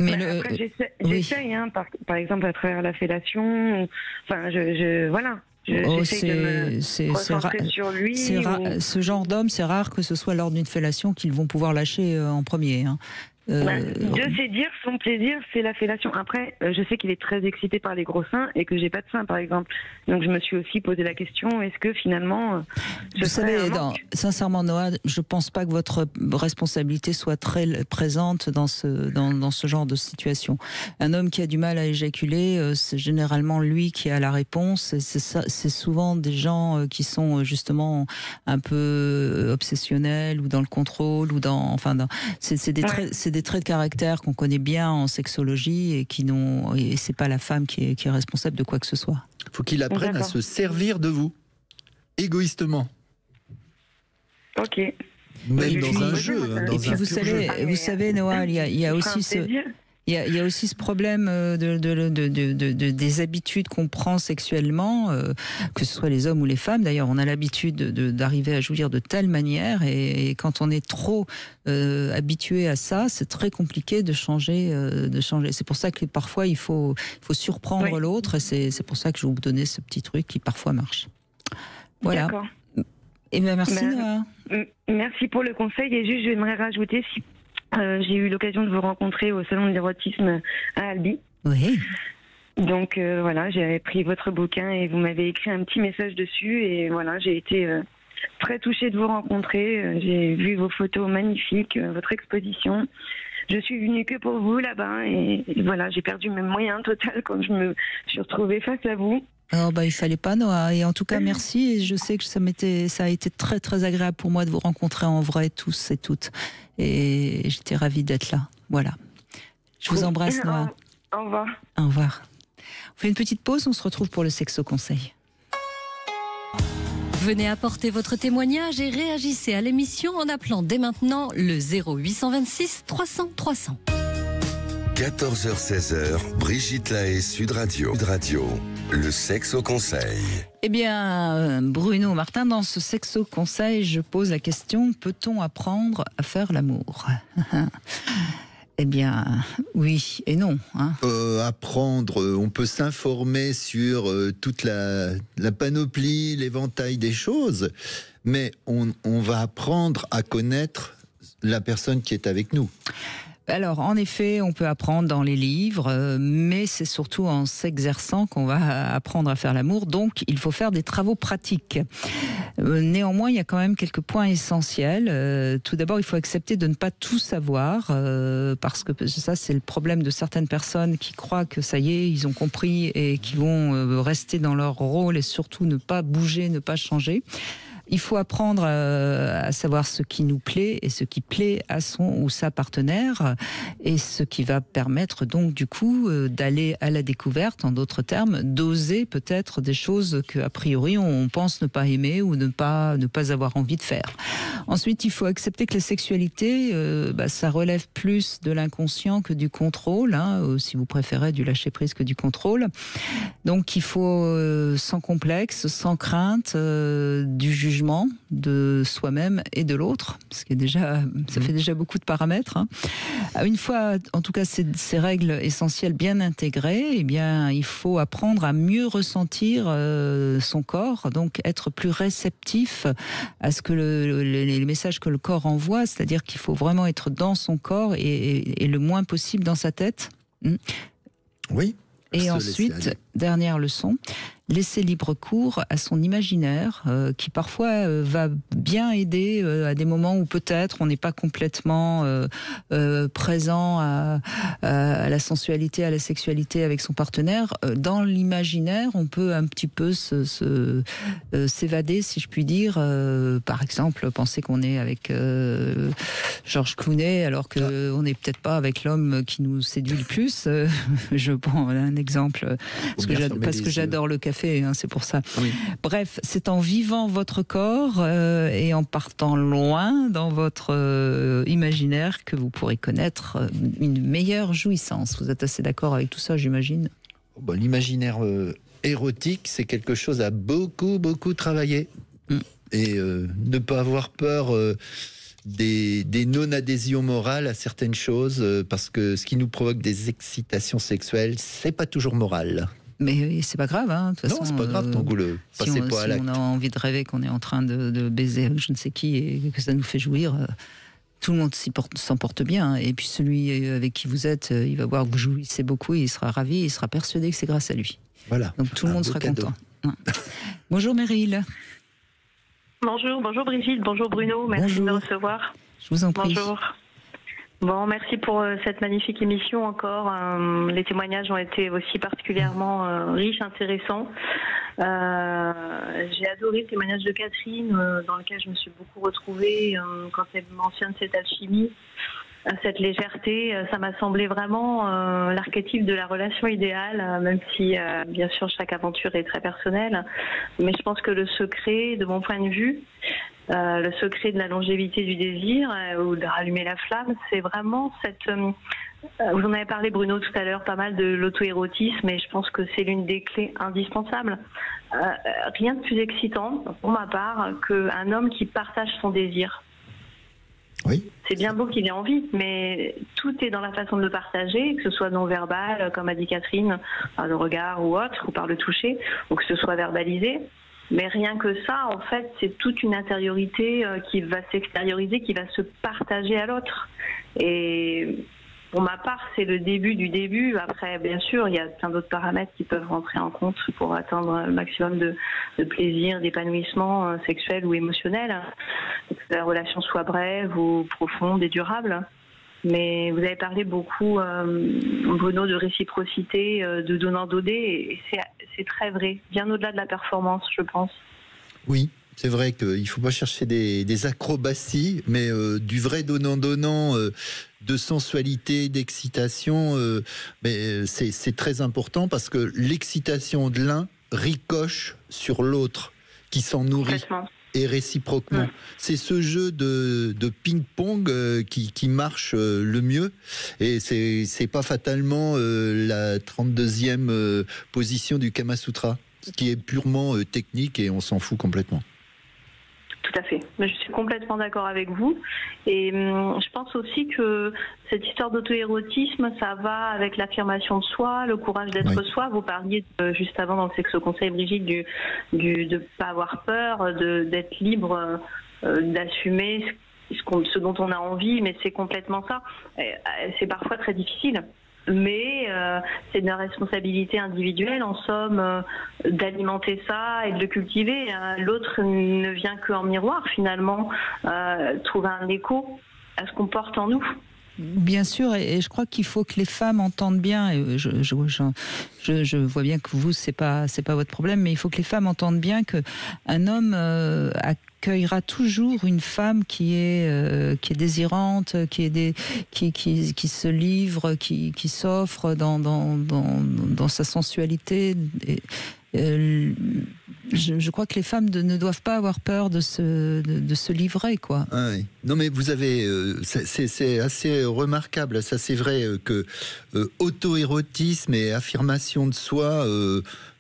Après, j'essaye, hein, par exemple à travers la fellation. Enfin, j'essaie de me concentrer sur lui. Ce genre d'homme, c'est rare que ce soit lors d'une fellation qu'ils vont pouvoir lâcher en premier. Hein. De ses dires, son plaisir, c'est la fellation. Après, je sais qu'il est très excité par les gros seins et que j'ai pas de seins, par exemple. Donc je me suis aussi posé la question, est-ce que finalement... Vous savez, sincèrement, Noah, je pense pas que votre responsabilité soit très présente dans ce genre de situation. Un homme qui a du mal à éjaculer, c'est généralement lui qui a la réponse. C'est souvent des gens qui sont justement un peu obsessionnels ou dans le contrôle ou c'est des traits de caractère qu'on connaît bien en sexologie et c'est pas la femme qui est responsable de quoi que ce soit. Il faut qu'il apprenne à se servir de vous, égoïstement. Ok. Même dans un jeu. Et puis vous savez, Noah, il y a aussi il y a aussi ce problème des habitudes qu'on prend sexuellement, que ce soit les hommes ou les femmes. D'ailleurs, on a l'habitude d'arriver à jouir de telle manière, et quand on est trop habitué à ça, c'est très compliqué de changer. C'est pour ça que parfois il faut surprendre l'autre. Et c'est pour ça que je vais vous donner ce petit truc qui parfois marche. Voilà. D'accord. Et bien merci. Noah. Merci pour le conseil. Et juste, j'aimerais rajouter j'ai eu l'occasion de vous rencontrer au salon de l'érotisme à Albi. Oui. Donc voilà, j'ai pris votre bouquin et vous m'avez écrit un petit message dessus. Et voilà, j'ai été très touchée de vous rencontrer. J'ai vu vos photos magnifiques, votre exposition. Je suis venue que pour vous là-bas. Et voilà, j'ai perdu mes moyens total quand je me suis retrouvée face à vous. Oh il fallait pas, Noah. Et en tout cas, merci. Et je sais que ça a été très très agréable pour moi de vous rencontrer en vrai, tous et toutes. Et j'étais ravie d'être là. Voilà. Je vous embrasse, Noah. Au revoir. Au revoir. On fait une petite pause, on se retrouve pour le Sexo Conseil. Venez apporter votre témoignage et réagissez à l'émission en appelant dès maintenant le 0826 300 300. 14h-16h, Brigitte Lahaie, Sud Radio. Le Sexo Conseil. Eh bien, Bruno Martin, dans ce Sexo Conseil, je pose la question, peut-on apprendre à faire l'amour ? Eh bien, oui et non. Apprendre, on peut s'informer sur toute la panoplie, l'éventail des choses, mais on va apprendre à connaître la personne qui est avec nous. Alors, en effet, on peut apprendre dans les livres, mais c'est surtout en s'exerçant qu'on va apprendre à faire l'amour. Donc, il faut faire des travaux pratiques. Néanmoins, il y a quand même quelques points essentiels. Tout d'abord, il faut accepter de ne pas tout savoir, parce que ça, c'est le problème de certaines personnes qui croient que ça y est, ils ont compris et qui vont rester dans leur rôle et surtout ne pas bouger, ne pas changer. Il faut apprendre à savoir ce qui nous plaît et ce qui plaît à son ou sa partenaire, et ce qui va permettre donc du coup d'aller à la découverte, en d'autres termes, d'oser peut-être des choses qu'a priori on pense ne pas aimer ou ne pas avoir envie de faire. Ensuite, il faut accepter que la sexualité, ça relève plus de l'inconscient que du contrôle, si vous préférez du lâcher-prise que du contrôle. Donc il faut, sans complexe, sans crainte, du jugement de soi-même et de l'autre, ce qui est déjà, ça fait déjà beaucoup de paramètres. Une fois, en tout cas, ces règles essentielles bien intégrées, eh bien, il faut apprendre à mieux ressentir son corps, donc être plus réceptif à ce que les messages que le corps envoie, c'est-à-dire qu'il faut vraiment être dans son corps et le moins possible dans sa tête. Oui. Et ensuite, dernière leçon, laisser libre cours à son imaginaire, qui parfois va bien aider à des moments où peut-être on n'est pas complètement présent à la sensualité, à la sexualité avec son partenaire. Dans l'imaginaire, on peut un petit peu s'évader, si je puis dire. Par exemple, penser qu'on est avec George Clooney alors qu'on n'est peut-être pas avec l'homme qui nous séduit le plus. Je prends un exemple parce que j'adore le café, c'est pour ça. Oui. Bref, c'est en vivant votre corps et en partant loin dans votre imaginaire que vous pourrez connaître une meilleure jouissance. Vous êtes assez d'accord avec tout ça, j'imagine ? L'imaginaire érotique, c'est quelque chose à beaucoup travailler. Et ne pas avoir peur des non-adhésions morales à certaines choses, parce que ce qui nous provoque des excitations sexuelles, c'est pas toujours moral. Mais c'est pas grave, de toute façon. Non, c'est pas grave, tant que vous le passez pas à l'acte. Si on a envie de rêver qu'on est en train de baiser je ne sais qui et que ça nous fait jouir, tout le monde s'en porte bien. Hein. Et puis celui avec qui vous êtes, il va voir que vous jouissez beaucoup, il sera ravi, il sera persuadé que c'est grâce à lui. Voilà. Donc tout le monde sera content. Bonjour Meryl. Bonjour Brigitte, bonjour Bruno, merci de me recevoir. Je vous en prie. Bonjour. Bon, merci pour cette magnifique émission encore. Les témoignages ont été aussi particulièrement riches, intéressants. J'ai adoré le témoignage de Catherine, dans lequel je me suis beaucoup retrouvée quand elle mentionne cette alchimie, cette légèreté. Ça m'a semblé vraiment l'archétype de la relation idéale, même si bien sûr chaque aventure est très personnelle. Mais je pense que le secret, de mon point de vue, le secret de la longévité du désir ou de rallumer la flamme, c'est vraiment cette... vous en avez parlé Bruno tout à l'heure, pas mal de l'auto-érotisme, et je pense que c'est l'une des clés indispensables. Rien de plus excitant, pour ma part, qu'un homme qui partage son désir. Oui. C'est bien beau qu'il ait envie, mais tout est dans la façon de le partager, que ce soit non-verbal, comme a dit Catherine, par le regard ou autre, ou par le toucher, ou que ce soit verbalisé. Mais rien que ça, en fait, c'est toute une intériorité qui va s'extérioriser, qui va se partager à l'autre. Et pour ma part, c'est le début du début. Après, bien sûr, il y a plein d'autres paramètres qui peuvent rentrer en compte pour atteindre le maximum de plaisir, d'épanouissement sexuel ou émotionnel. Que la relation soit brève ou profonde et durable. Mais vous avez parlé beaucoup, Bruno, de réciprocité, de donnant-donnant, et c'est très vrai, bien au-delà de la performance, je pense. Oui, c'est vrai qu'il ne faut pas chercher des acrobaties, mais du vrai donnant-donnant, de sensualité, d'excitation, mais c'est très important parce que l'excitation de l'un ricoche sur l'autre qui s'en nourrit. Et réciproquement. C'est ce jeu de ping-pong qui marche le mieux. Et c'est pas fatalement la 32e position du Kama Sutra, ce qui est purement technique et on s'en fout complètement. Tout à fait. Mais je suis complètement d'accord avec vous. Et je pense aussi que cette histoire d'auto-érotisme, ça va avec l'affirmation de soi, le courage d'être soi. Vous parliez juste avant dans le Sexe Conseil, Brigitte, de ne pas avoir peur, d'être libre, d'assumer ce dont on a envie, mais c'est complètement ça. C'est parfois très difficile. Mais c'est de la responsabilité individuelle, en somme, d'alimenter ça et de le cultiver. L'autre ne vient qu'en miroir, finalement, trouver un écho à ce qu'on porte en nous. Bien sûr, et je crois qu'il faut que les femmes entendent bien, et je vois bien que vous, c'est pas votre problème, mais il faut que les femmes entendent bien qu'un homme accueillera toujours une femme qui est désirante, qui se livre, qui s'offre dans sa sensualité. Je crois que les femmes ne doivent pas avoir peur de se livrer, quoi. Ah oui. Non, mais vous avez, c'est assez remarquable. Ça, c'est vrai que auto-érotisme et affirmation de soi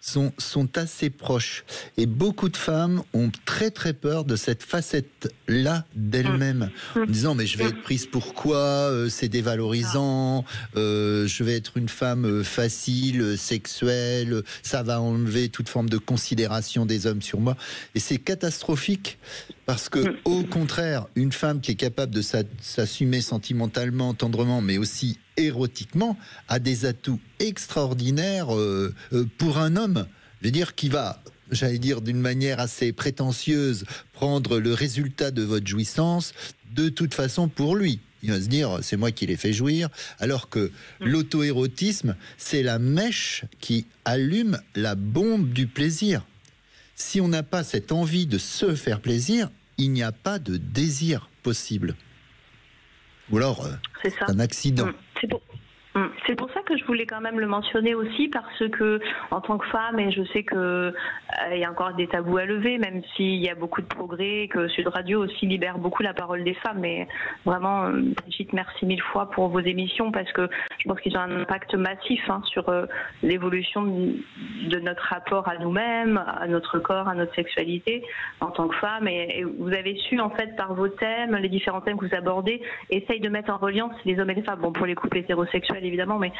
sont assez proches. Et beaucoup de femmes ont très très peur de cette facette-là d'elles-mêmes, en disant mais je vais être prise pour quoi, c'est dévalorisant, je vais être une femme facile, sexuelle, ça va enlever toute forme de considération des hommes sur moi. Et c'est catastrophique parce que au contraire, une femme qui est capable de s'assumer sentimentalement, tendrement, mais aussi érotiquement, a des atouts extraordinaires pour un homme. Je veux dire, qui va, j'allais dire d'une manière assez prétentieuse, prendre le résultat de votre jouissance de toute façon pour lui. Il va se dire, c'est moi qui l'ai fait jouir, alors que l'auto-érotisme, c'est la mèche qui allume la bombe du plaisir. Si on n'a pas cette envie de se faire plaisir, il n'y a pas de désir possible. Ou alors, c'est un accident. C'est pour ça que je voulais quand même le mentionner aussi, parce que en tant que femme, et je sais que il y a encore des tabous à lever, même s'il y a beaucoup de progrès, que Sud Radio aussi libère beaucoup la parole des femmes. Mais vraiment, Brigitte, merci mille fois pour vos émissions, parce que je pense qu'ils ont un impact massif sur l'évolution de notre rapport à nous-mêmes, à notre corps, à notre sexualité en tant que femme. Et vous avez su, en fait, par vos thèmes, les différents thèmes que vous abordez, essaye de mettre en reliance les hommes et les femmes. Bon, pour les couples hétérosexuels, évidemment, mais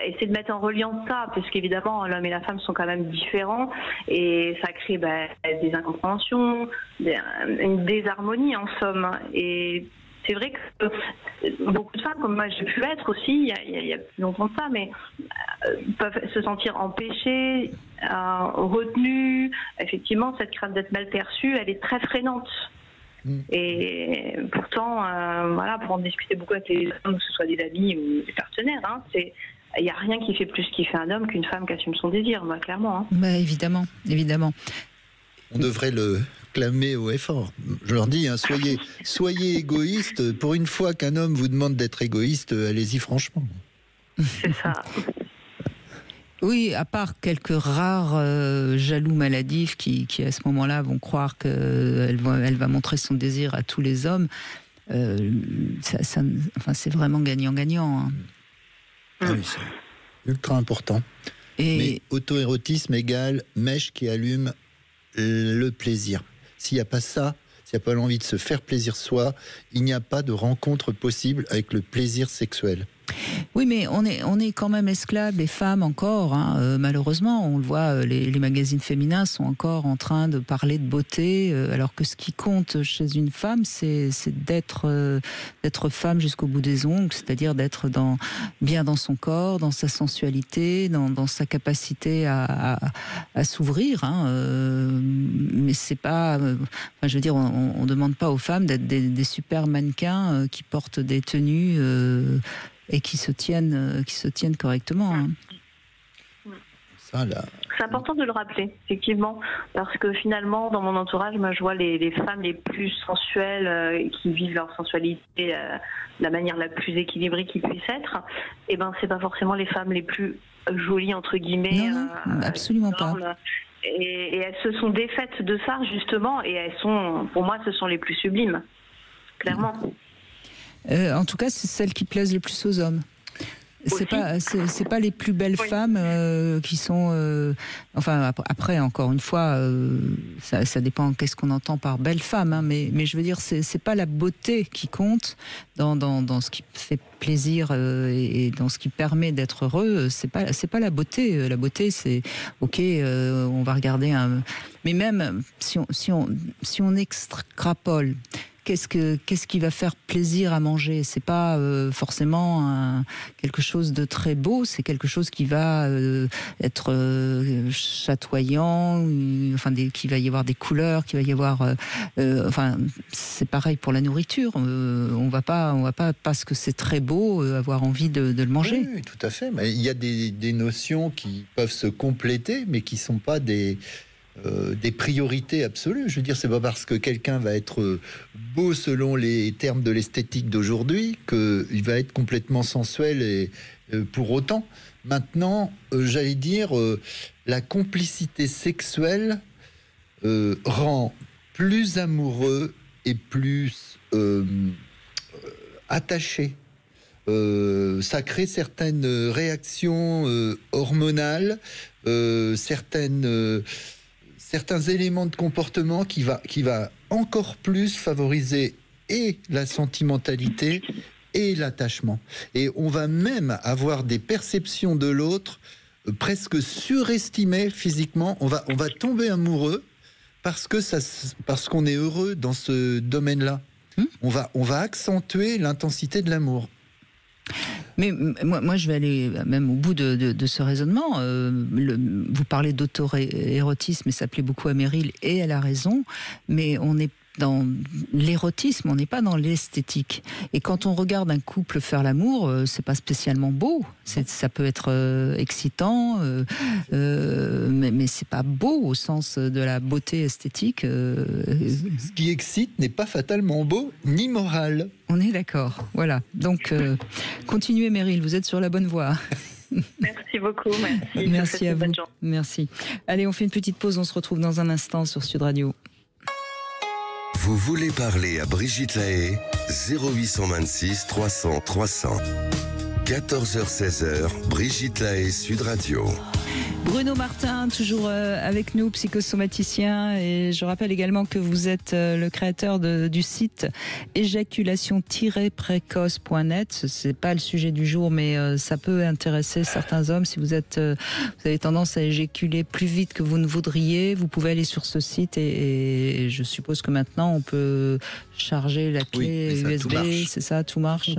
essayer de mettre en reliance ça, puisqu'évidemment l'homme et la femme sont quand même différents, et ça crée des incompréhensions, une désharmonie en somme. Et c'est vrai que beaucoup de femmes, comme moi j'ai pu être aussi, il y a plus longtemps que ça, mais peuvent se sentir empêchées, retenues. Effectivement, cette crainte d'être mal perçue, elle est très freinante. Et pourtant, voilà, pour en discuter beaucoup avec les hommes, que ce soit des amis ou des partenaires, hein, il n'y a rien qui fait plus kiffer un homme qu'une femme qui assume son désir, moi, clairement. Hein. Bah, évidemment, évidemment. On devrait le clamer haut et fort. Je leur dis, hein, soyez égoïste. Pour une fois qu'un homme vous demande d'être égoïste, allez-y franchement. C'est ça. Oui, à part quelques rares jaloux maladifs qui à ce moment-là vont croire qu'elle va montrer son désir à tous les hommes, c'est vraiment gagnant-gagnant. Hein. Ah oui, c'est ultra important. Mais auto-érotisme égale mèche qui allume le plaisir. S'il n'y a pas ça, s'il n'y a pas l'envie de se faire plaisir soi, il n'y a pas de rencontre possible avec le plaisir sexuel. Oui, mais on est quand même esclaves, les femmes encore, hein, malheureusement. On le voit, les magazines féminins sont encore en train de parler de beauté, alors que ce qui compte chez une femme, c'est d'être femme jusqu'au bout des ongles, c'est-à-dire d'être bien dans son corps, dans sa sensualité, dans sa capacité à s'ouvrir. Hein, mais c'est pas... je veux dire, on demande pas aux femmes d'être des super mannequins qui portent des tenues... et qui se tiennent correctement. Hein. C'est important de le rappeler, effectivement, parce que finalement, dans mon entourage, moi, je vois les femmes les plus sensuelles qui vivent leur sensualité de la manière la plus équilibrée qui puisse être. Et ben, c'est pas forcément les femmes les plus jolies entre guillemets. Non, absolument pas. Et elles se sont défaites de ça justement, et elles sont, pour moi, ce sont les plus sublimes, clairement. En tout cas, c'est celles qui plaisent le plus aux hommes. C'est pas les plus belles femmes qui sont... enfin, après, encore une fois, ça dépend qu'est-ce qu'on entend par belle femme, hein, mais je veux dire, c'est pas la beauté qui compte dans ce qui fait plaisir et dans ce qui permet d'être heureux. C'est pas la beauté. La beauté, c'est ok, on va regarder un... Mais même si on extrapole... Qu'est-ce qui va faire plaisir à manger? C'est pas forcément quelque chose de très beau, c'est quelque chose qui va être chatoyant, qui va y avoir des couleurs, qui va y avoir, c'est pareil pour la nourriture. On va pas parce que c'est très beau avoir envie de le manger. Oui, tout à fait. Mais il y a des notions qui peuvent se compléter, mais qui sont pas des priorités absolues. Je veux dire, c'est pas parce que quelqu'un va être beau selon les termes de l'esthétique d'aujourd'hui qu'il va être complètement sensuel et pour autant. Maintenant, j'allais dire, la complicité sexuelle rend plus amoureux et plus attaché. Ça crée certaines réactions hormonales, certains éléments de comportement qui va encore plus favoriser et la sentimentalité et l'attachement. Et on va même avoir des perceptions de l'autre presque surestimées physiquement. On va tomber amoureux parce qu'on est heureux dans ce domaine-là. On va accentuer l'intensité de l'amour. Mais moi, je vais aller même au bout de ce raisonnement. Vous parlez d'auto-érotisme, et ça plaît beaucoup à Meryl, et elle a raison, mais on est dans l'érotisme, on n'est pas dans l'esthétique. Et quand on regarde un couple faire l'amour, c'est pas spécialement beau. Ça peut être excitant, mais c'est pas beau au sens de la beauté esthétique. Ce qui excite n'est pas fatalement beau ni moral. On est d'accord. Voilà. Donc, continuez, Meryl, vous êtes sur la bonne voie. Merci beaucoup. Merci. Merci à vous. Merci. Allez, on fait une petite pause. On se retrouve dans un instant sur Sud Radio. Vous voulez parler à Brigitte Lahaie, 0826 300 300. 14h-16h, Brigitte Lahaie, Sud Radio. Bruno Martin, toujours avec nous, psychosomaticien. Et je rappelle également que vous êtes le créateur du site éjaculation-précoce.net. C'est pas le sujet du jour, mais ça peut intéresser certains hommes. Si vous avez tendance à éjaculer plus vite que vous ne voudriez, vous pouvez aller sur ce site et je suppose que maintenant on peut charger la clé USB. C'est ça, tout marche.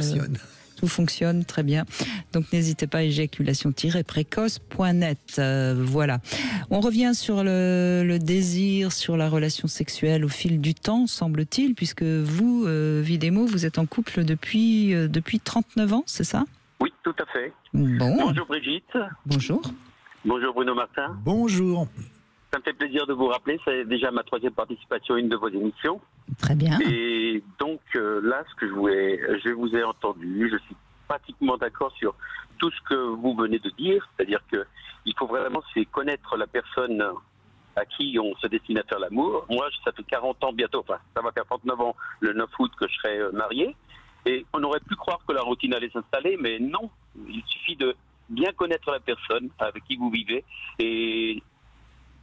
Tout fonctionne très bien. Donc n'hésitez pas, éjaculation-précoce.net. Voilà. On revient sur le désir, sur la relation sexuelle au fil du temps, semble-t-il, puisque vous, Vidémo, vous êtes en couple depuis 39 ans, c'est ça? Oui, tout à fait. Bon. Bonjour Brigitte. Bonjour. Bonjour Bruno Martin. Bonjour. Ça me fait plaisir de vous rappeler, c'est déjà ma 3e participation à une de vos émissions. Très bien. Et donc là, je vous ai entendu, je suis pratiquement d'accord sur tout ce que vous venez de dire, c'est-à-dire que il faut vraiment connaître la personne à qui on se destine à faire l'amour. Moi, ça fait 40 ans bientôt, enfin ça va faire 39 ans le 9 août que je serai marié, et on aurait pu croire que la routine allait s'installer, mais non, il suffit de bien connaître la personne avec qui vous vivez, et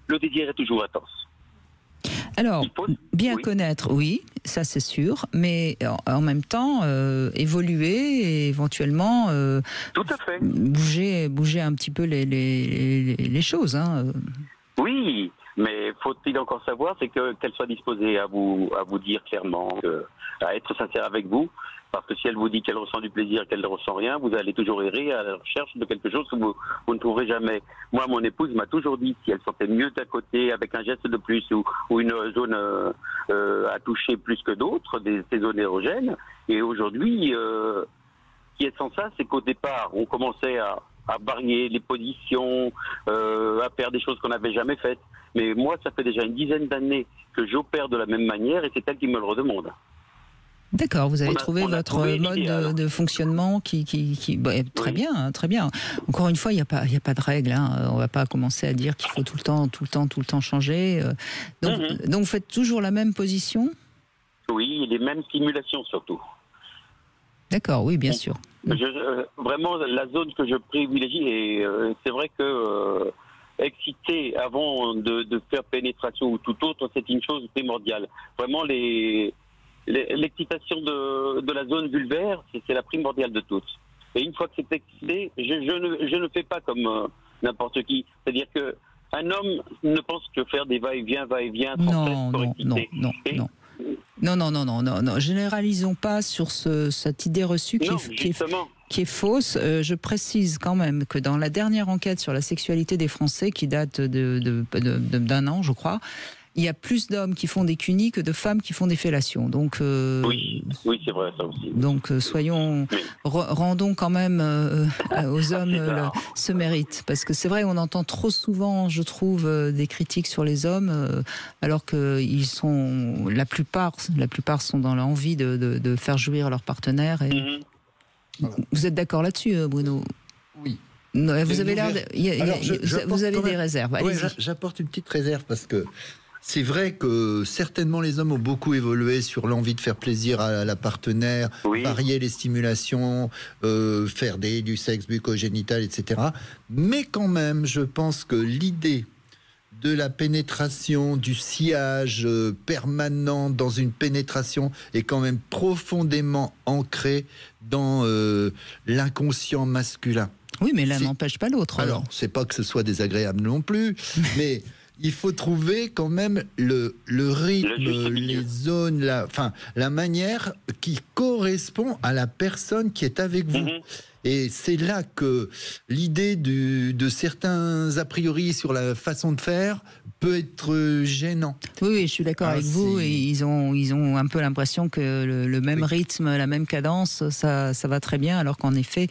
le désir est toujours intense. Alors, bien connaître, oui, ça c'est sûr, mais en même temps, évoluer et éventuellement tout à fait. bouger un petit peu les choses. Hein. Oui, mais faut-il encore savoir, c'est qu'elle soit disposée à vous dire clairement, à être sincère avec vous, parce que si elle vous dit qu'elle ressent du plaisir, qu'elle ne ressent rien, vous allez toujours errer à la recherche de quelque chose que vous ne trouverez jamais. Moi, mon épouse m'a toujours dit, si elle sentait mieux d'un côté, avec un geste de plus, ou une zone à toucher plus que d'autres, ces zones érogènes, et aujourd'hui, ce qui est sans ça, c'est qu'au départ, on commençait à varier les positions, à faire des choses qu'on n'avait jamais faites. Mais moi, ça fait déjà une dizaine d'années que j'opère de la même manière, et c'est elle qui me le redemande. D'accord, vous avez trouvé votre mode de fonctionnement qui très bien, hein, très bien. Encore une fois, il n'y a pas de règle. Hein. On ne va pas commencer à dire qu'il faut tout le temps changer. Donc vous faites toujours la même position? Oui, les mêmes stimulations surtout. D'accord, oui, bien sûr. Vraiment, la zone que je privilégie, et c'est vrai que exciter avant de faire pénétration ou tout autre, c'est une chose primordiale. Vraiment, l'excitation de la zone vulvaire, c'est la primordiale de toutes. Et une fois que c'est excité, je ne fais pas comme n'importe qui. C'est-à-dire que un homme ne pense que faire des va-et-vient, Non. Généralisons pas sur cette idée reçue qui est fausse. Je précise quand même que dans la dernière enquête sur la sexualité des Français, qui date d'un an, je crois, il y a plus d'hommes qui font des cunis que de femmes qui font des fellations. Donc, oui, c'est vrai, ça aussi. Donc, rendons quand même aux hommes ce mérite. Parce que c'est vrai, on entend trop souvent, je trouve, des critiques sur les hommes, alors que la plupart sont dans l'envie de faire jouir leur partenaire. Et... Vous êtes d'accord là-dessus, Bruno? Oui. Vous avez l'air vous avez des réserves. Oui, j'apporte une petite réserve parce que c'est vrai que certainement les hommes ont beaucoup évolué sur l'envie de faire plaisir à la partenaire, varier les stimulations, faire du sexe bucco-génital, etc. Mais quand même, je pense que l'idée de la pénétration, du sillage permanent dans une pénétration est quand même profondément ancrée dans l'inconscient masculin. Oui, mais l'un n'empêche pas l'autre. Alors, c'est pas que ce soit désagréable non plus, mais il faut trouver quand même le rythme, les zones, la manière qui correspond à la personne qui est avec vous. Et c'est là que l'idée de certains a priori sur la façon de faire peut être gênant. Oui, je suis d'accord avec vous. Et ils ont un peu l'impression que le même rythme, la même cadence, ça va très bien, alors qu'en effet,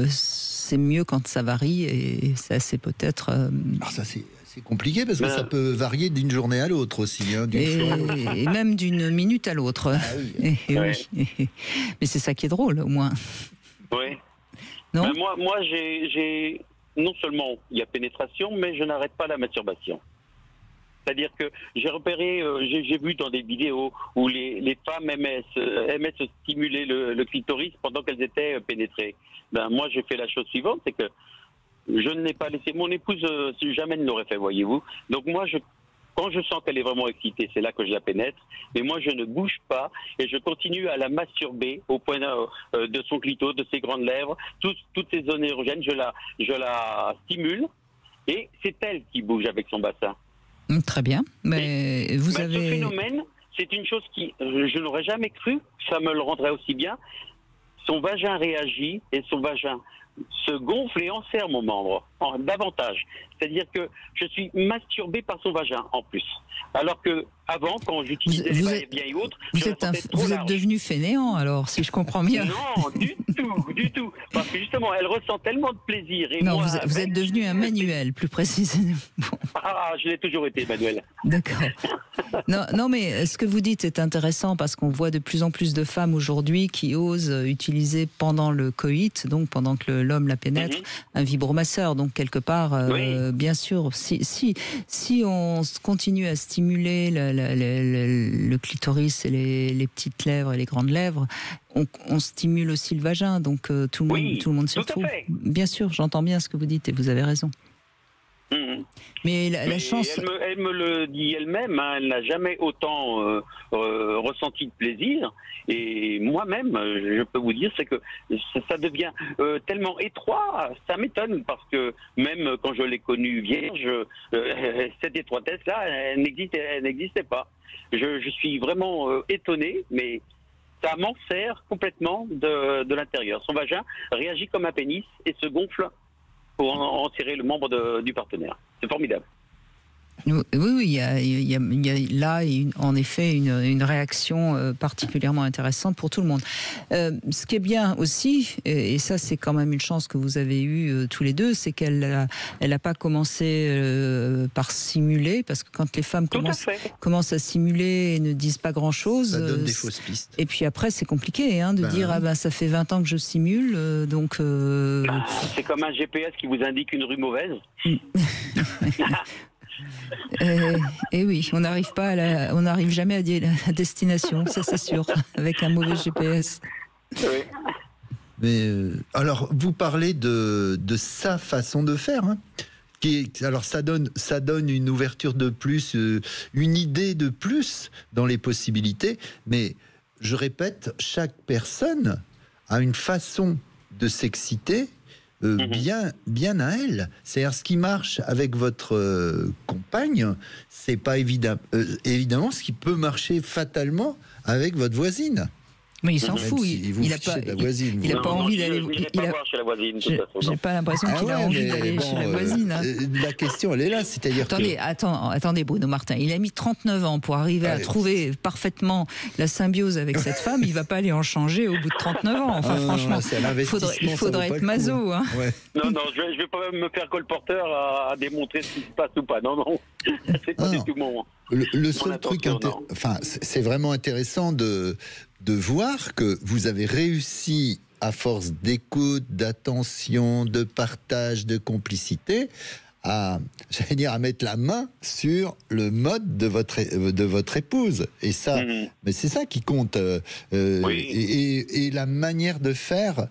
c'est mieux quand ça varie, et ça, c'est peut-être... ça, c'est compliqué parce que ça peut varier d'une journée à l'autre aussi. Hein, et même d'une minute à l'autre. Ah oui. Oui. Mais c'est ça qui est drôle, au moins. Oui. Non, moi j'ai non seulement il y a pénétration, mais je n'arrête pas la masturbation. C'est-à-dire que j'ai repéré, j'ai vu dans des vidéos où les femmes aimaient se stimuler le clitoris pendant qu'elles étaient pénétrées. Moi, j'ai fait la chose suivante, c'est que je ne l'ai pas laissé. Mon épouse, jamais ne l'aurait fait, voyez-vous. Donc moi, quand je sens qu'elle est vraiment excitée, c'est là que je la pénètre. Mais moi, je ne bouge pas et je continue à la masturber au point de son clito, de ses grandes lèvres, toutes ces zones érogènes. Je la stimule et c'est elle qui bouge avec son bassin. Très bien. Mais vous avez... Ce phénomène, c'est une chose qui, je n'aurais jamais cru, ça me le rendrait aussi bien. Son vagin réagit et son vagin se gonfle et enserre mon membre davantage. C'est-à-dire que je suis masturbé par son vagin en plus. Alors que avant, quand j'utilisais les va-et-vient et autres, vous êtes devenu fainéant alors, si je comprends bien. Non, du tout. Parce que justement, elle ressent tellement de plaisir. Et non, moi, vous êtes devenu un manuel, plus précisément. Ah, je l'ai toujours été, Manuel. D'accord. Non, mais ce que vous dites est intéressant parce qu'on voit de plus en plus de femmes aujourd'hui qui osent utiliser pendant le coït, donc pendant que l'homme la pénètre, un vibromasseur. Donc quelque part, bien sûr, si on continue à stimuler le clitoris et les petites lèvres et les grandes lèvres, on stimule aussi le vagin. Donc tout le monde s'y retrouve. Bien sûr, j'entends bien ce que vous dites et vous avez raison. Mais la chance... Elle me le dit elle-même, hein, elle n'a jamais autant ressenti de plaisir. Et moi-même, je peux vous dire, c'est que ça devient tellement étroit, ça m'étonne, parce que même quand je l'ai connue vierge, cette étroitesse-là, elle n'existait pas. Je suis vraiment étonné, mais ça m'enserre complètement de l'intérieur. Son vagin réagit comme un pénis et se gonfle pour en tirer le membre du partenaire. C'est formidable. Oui, il y a là, en effet, une réaction particulièrement intéressante pour tout le monde. Ce qui est bien aussi, et ça c'est quand même une chance que vous avez eue tous les deux, c'est qu'elle n'a pas commencé par simuler, parce que quand les femmes commencent à simuler et ne disent pas grand-chose... Ça donne des fausses pistes. Et puis après, c'est compliqué de dire « ça fait 20 ans que je simule, donc... C'est comme un GPS qui vous indique une rue mauvaise. Et oui, on n'arrive jamais à destination, ça c'est sûr, avec un mauvais GPS. Oui. Mais alors, vous parlez de sa façon de faire, alors ça donne une ouverture de plus, une idée de plus dans les possibilités. Mais je répète, chaque personne a une façon de s'exciter. Bien à elle. C'est-à-dire, ce qui marche avec votre compagne, c'est pas évidemment ce qui peut marcher fatalement avec votre voisine. Mais il s'en fout. Il n'a pas envie d'aller. Chez la voisine. J'ai pas l'impression qu'il a envie d'aller chez la voisine. La question, elle est là. C'est-à-dire attendez, Bruno Martin. Il a mis 39 ans pour arriver à trouver parfaitement la symbiose avec cette femme. Il va pas aller en changer au bout de 39 ans. Enfin, franchement, il faudrait être maso. Non, je vais pas me faire colporteur à démontrer ce qui se passe ou pas. Non. C'est pas du tout mon. Le seul truc, c'est vraiment intéressant de voir que vous avez réussi, à force d'écoute, d'attention, de partage, de complicité, à mettre la main sur le mode de votre épouse. Et ça, mais c'est ça qui compte. Et la manière de faire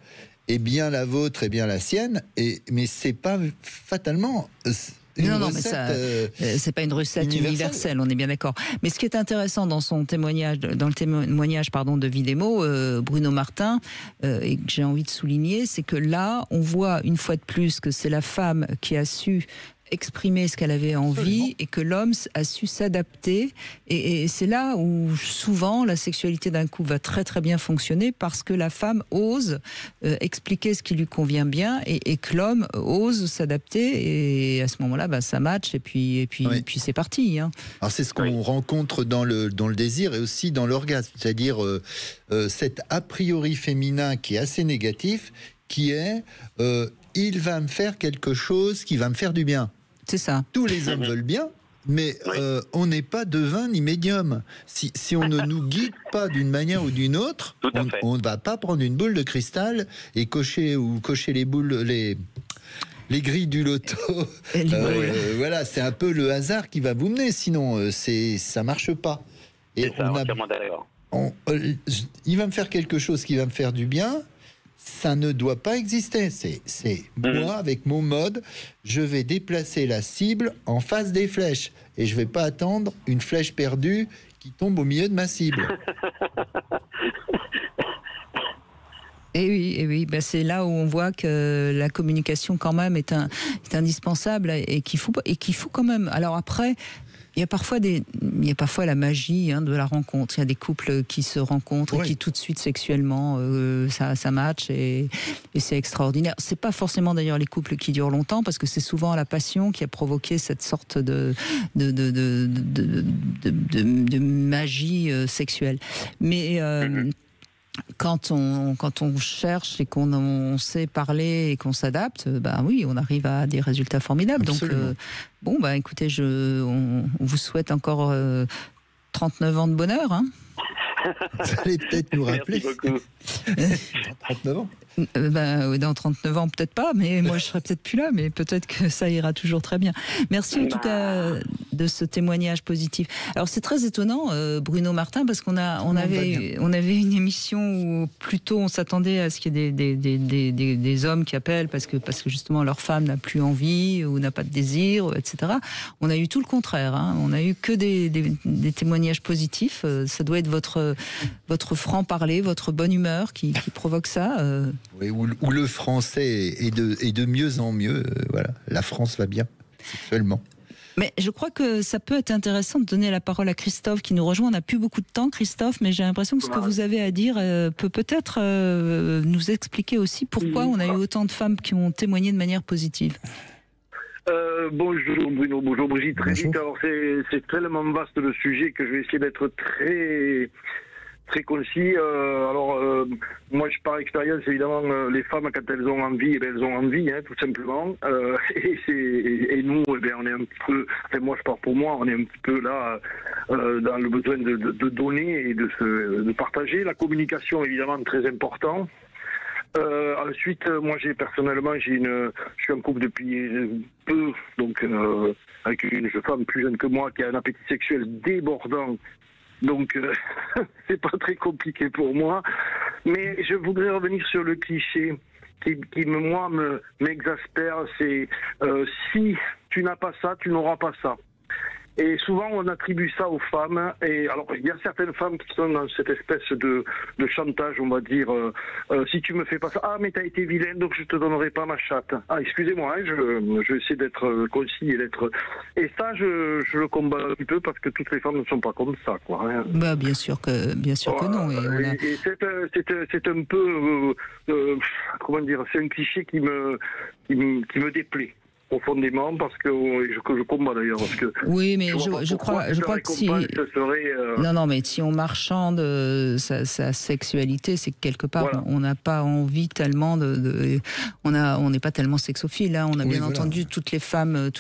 est bien la vôtre et bien la sienne. Mais c'est pas fatalement... Non, mais ça, c'est pas une recette universelle, on est bien d'accord. Mais ce qui est intéressant dans son témoignage, de Vidémo, Bruno Martin, et que j'ai envie de souligner, c'est que là, on voit une fois de plus que c'est la femme qui a su exprimer ce qu'elle avait envie et que l'homme a su s'adapter. Et c'est là où souvent la sexualité d'un couple va très très bien fonctionner, parce que la femme ose expliquer ce qui lui convient bien et que l'homme ose s'adapter. Et à ce moment-là, ça match et puis c'est parti. Alors c'est ce qu'on rencontre dans le désir et aussi dans l'orgasme, c'est-à-dire cet a priori féminin qui est assez négatif, qui est il va me faire quelque chose qui va me faire du bien. C'est ça. Tous les hommes veulent bien, mais on n'est pas devin ni médium. Si on ne nous guide pas d'une manière ou d'une autre, on ne va pas prendre une boule de cristal et cocher les boules, les grilles du loto. Voilà, c'est un peu le hasard qui va vous mener, sinon ça marche pas. Et il va me faire quelque chose qui va me faire du bien. ça ne doit pas exister. C'est moi, avec mon mode, je vais déplacer la cible en face des flèches. Et je ne vais pas attendre une flèche perdue qui tombe au milieu de ma cible. Et oui, ben c'est là où on voit que la communication quand même est indispensable et qu'il faut quand même. Alors après, il y a parfois la magie de la rencontre. Il y a des couples qui se rencontrent et qui tout de suite sexuellement ça match et c'est extraordinaire. C'est pas forcément d'ailleurs les couples qui durent longtemps parce que c'est souvent la passion qui a provoqué cette sorte de magie sexuelle. Mais quand on cherche et qu'on sait parler et qu'on s'adapte, oui, on arrive à des résultats formidables. Absolument. Donc, écoutez, on vous souhaite encore 39 ans de bonheur. Hein. Vous allez peut-être nous rappeler. Merci beaucoup. 39 ans. Dans 39 ans, peut-être pas, mais moi je serai peut-être plus là, mais peut-être que ça ira toujours très bien. Merci en tout cas de ce témoignage positif. Alors c'est très étonnant, Bruno Martin, parce qu'on avait une émission où plutôt on s'attendait à ce qu'il y ait des hommes qui appellent parce que justement leur femme n'a plus envie ou n'a pas de désir, etc. On a eu tout le contraire. Hein. On a eu que des témoignages positifs. Ça doit être votre franc-parler, votre bonne humeur qui provoque ça. Oui, où le français est de mieux en mieux. Voilà, la France va bien, sexuellement. Mais je crois que ça peut être intéressant de donner la parole à Christophe qui nous rejoint. On n'a plus beaucoup de temps, Christophe, mais j'ai l'impression que ce que vous avez à dire peut peut-être nous expliquer aussi pourquoi on a eu autant de femmes qui ont témoigné de manière positive. Bonjour Bruno, bonjour Brigitte. Très vite, alors c'est tellement vaste le sujet que je vais essayer d'être très concis. Moi, par expérience, évidemment, les femmes, quand elles ont envie, elles ont envie, tout simplement. Et nous, on est un peu, moi, je parle pour moi, on est un petit peu là dans le besoin de donner et de partager. La communication, évidemment, très important. Ensuite, moi, personnellement, je suis en couple depuis peu, donc avec une femme plus jeune que moi qui a un appétit sexuel débordant. Donc, c'est pas très compliqué pour moi. Mais je voudrais revenir sur le cliché qui moi, m'exaspère. C'est si tu n'as pas ça, tu n'auras pas ça. Et souvent, on attribue ça aux femmes. Et alors, il y a certaines femmes qui sont dans cette espèce de chantage, on va dire. Si tu me fais pas ça, mais t'as été vilaine, donc je te donnerai pas ma chatte. Excusez-moi, je essaie d'être concis et d'être. Et ça, je le combats un petit peu parce que toutes les femmes ne sont pas comme ça, quoi. Hein. Bien sûr que non. Et c'est un peu, comment dire, c'est un cliché qui me déplaît profondément parce que je combats d'ailleurs parce que oui, mais je crois que si non mais si on marchande sa sexualité, c'est que quelque part on n'a pas envie tellement on n'est pas tellement sexophile. Hein. On a bien entendu toutes les femmes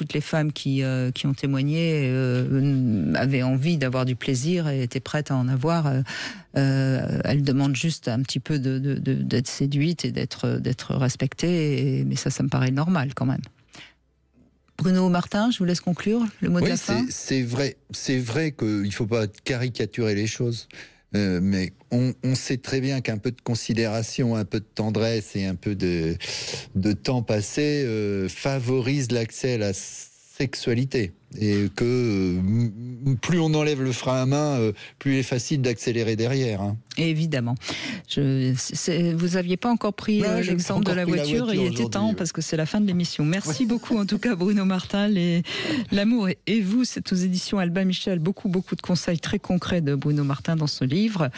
qui ont témoigné avaient envie d'avoir du plaisir et étaient prêtes à en avoir. Elles demandent juste un petit peu d'être séduites et d'être respectées. Mais ça me paraît normal quand même. Bruno Martin, je vous laisse conclure le mot de la fin. C'est vrai qu'il ne faut pas caricaturer les choses, mais on sait très bien qu'un peu de considération, un peu de tendresse et un peu de temps passé favorise l'accès à la sexualité. Et que plus on enlève le frein à main, plus il est facile d'accélérer derrière. Hein. Évidemment. Vous n'aviez pas encore pris l'exemple de la voiture, et il était temps parce que c'est la fin de l'émission. Merci beaucoup en tout cas Bruno Martin. L'amour et vous, c'est aux éditions Albin Michel. Beaucoup de conseils très concrets de Bruno Martin dans ce livre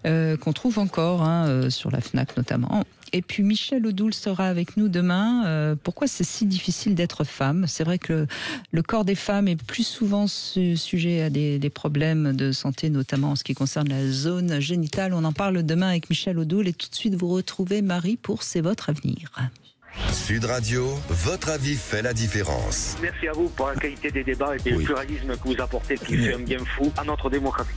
qu'on trouve encore sur la FNAC notamment. Et puis Michel Odoul sera avec nous demain. Pourquoi c'est si difficile d'être femme ? C'est vrai que le corps des femmes est plus souvent sujet à des problèmes de santé, notamment en ce qui concerne la zone génitale. On en parle demain avec Michel Odoul. Et tout de suite, vous retrouvez Marie pour C'est votre avenir. Sud Radio, votre avis fait la différence. Merci à vous pour la qualité des débats et le pluralisme que vous apportez, qui fait un bien fou à notre démocratie.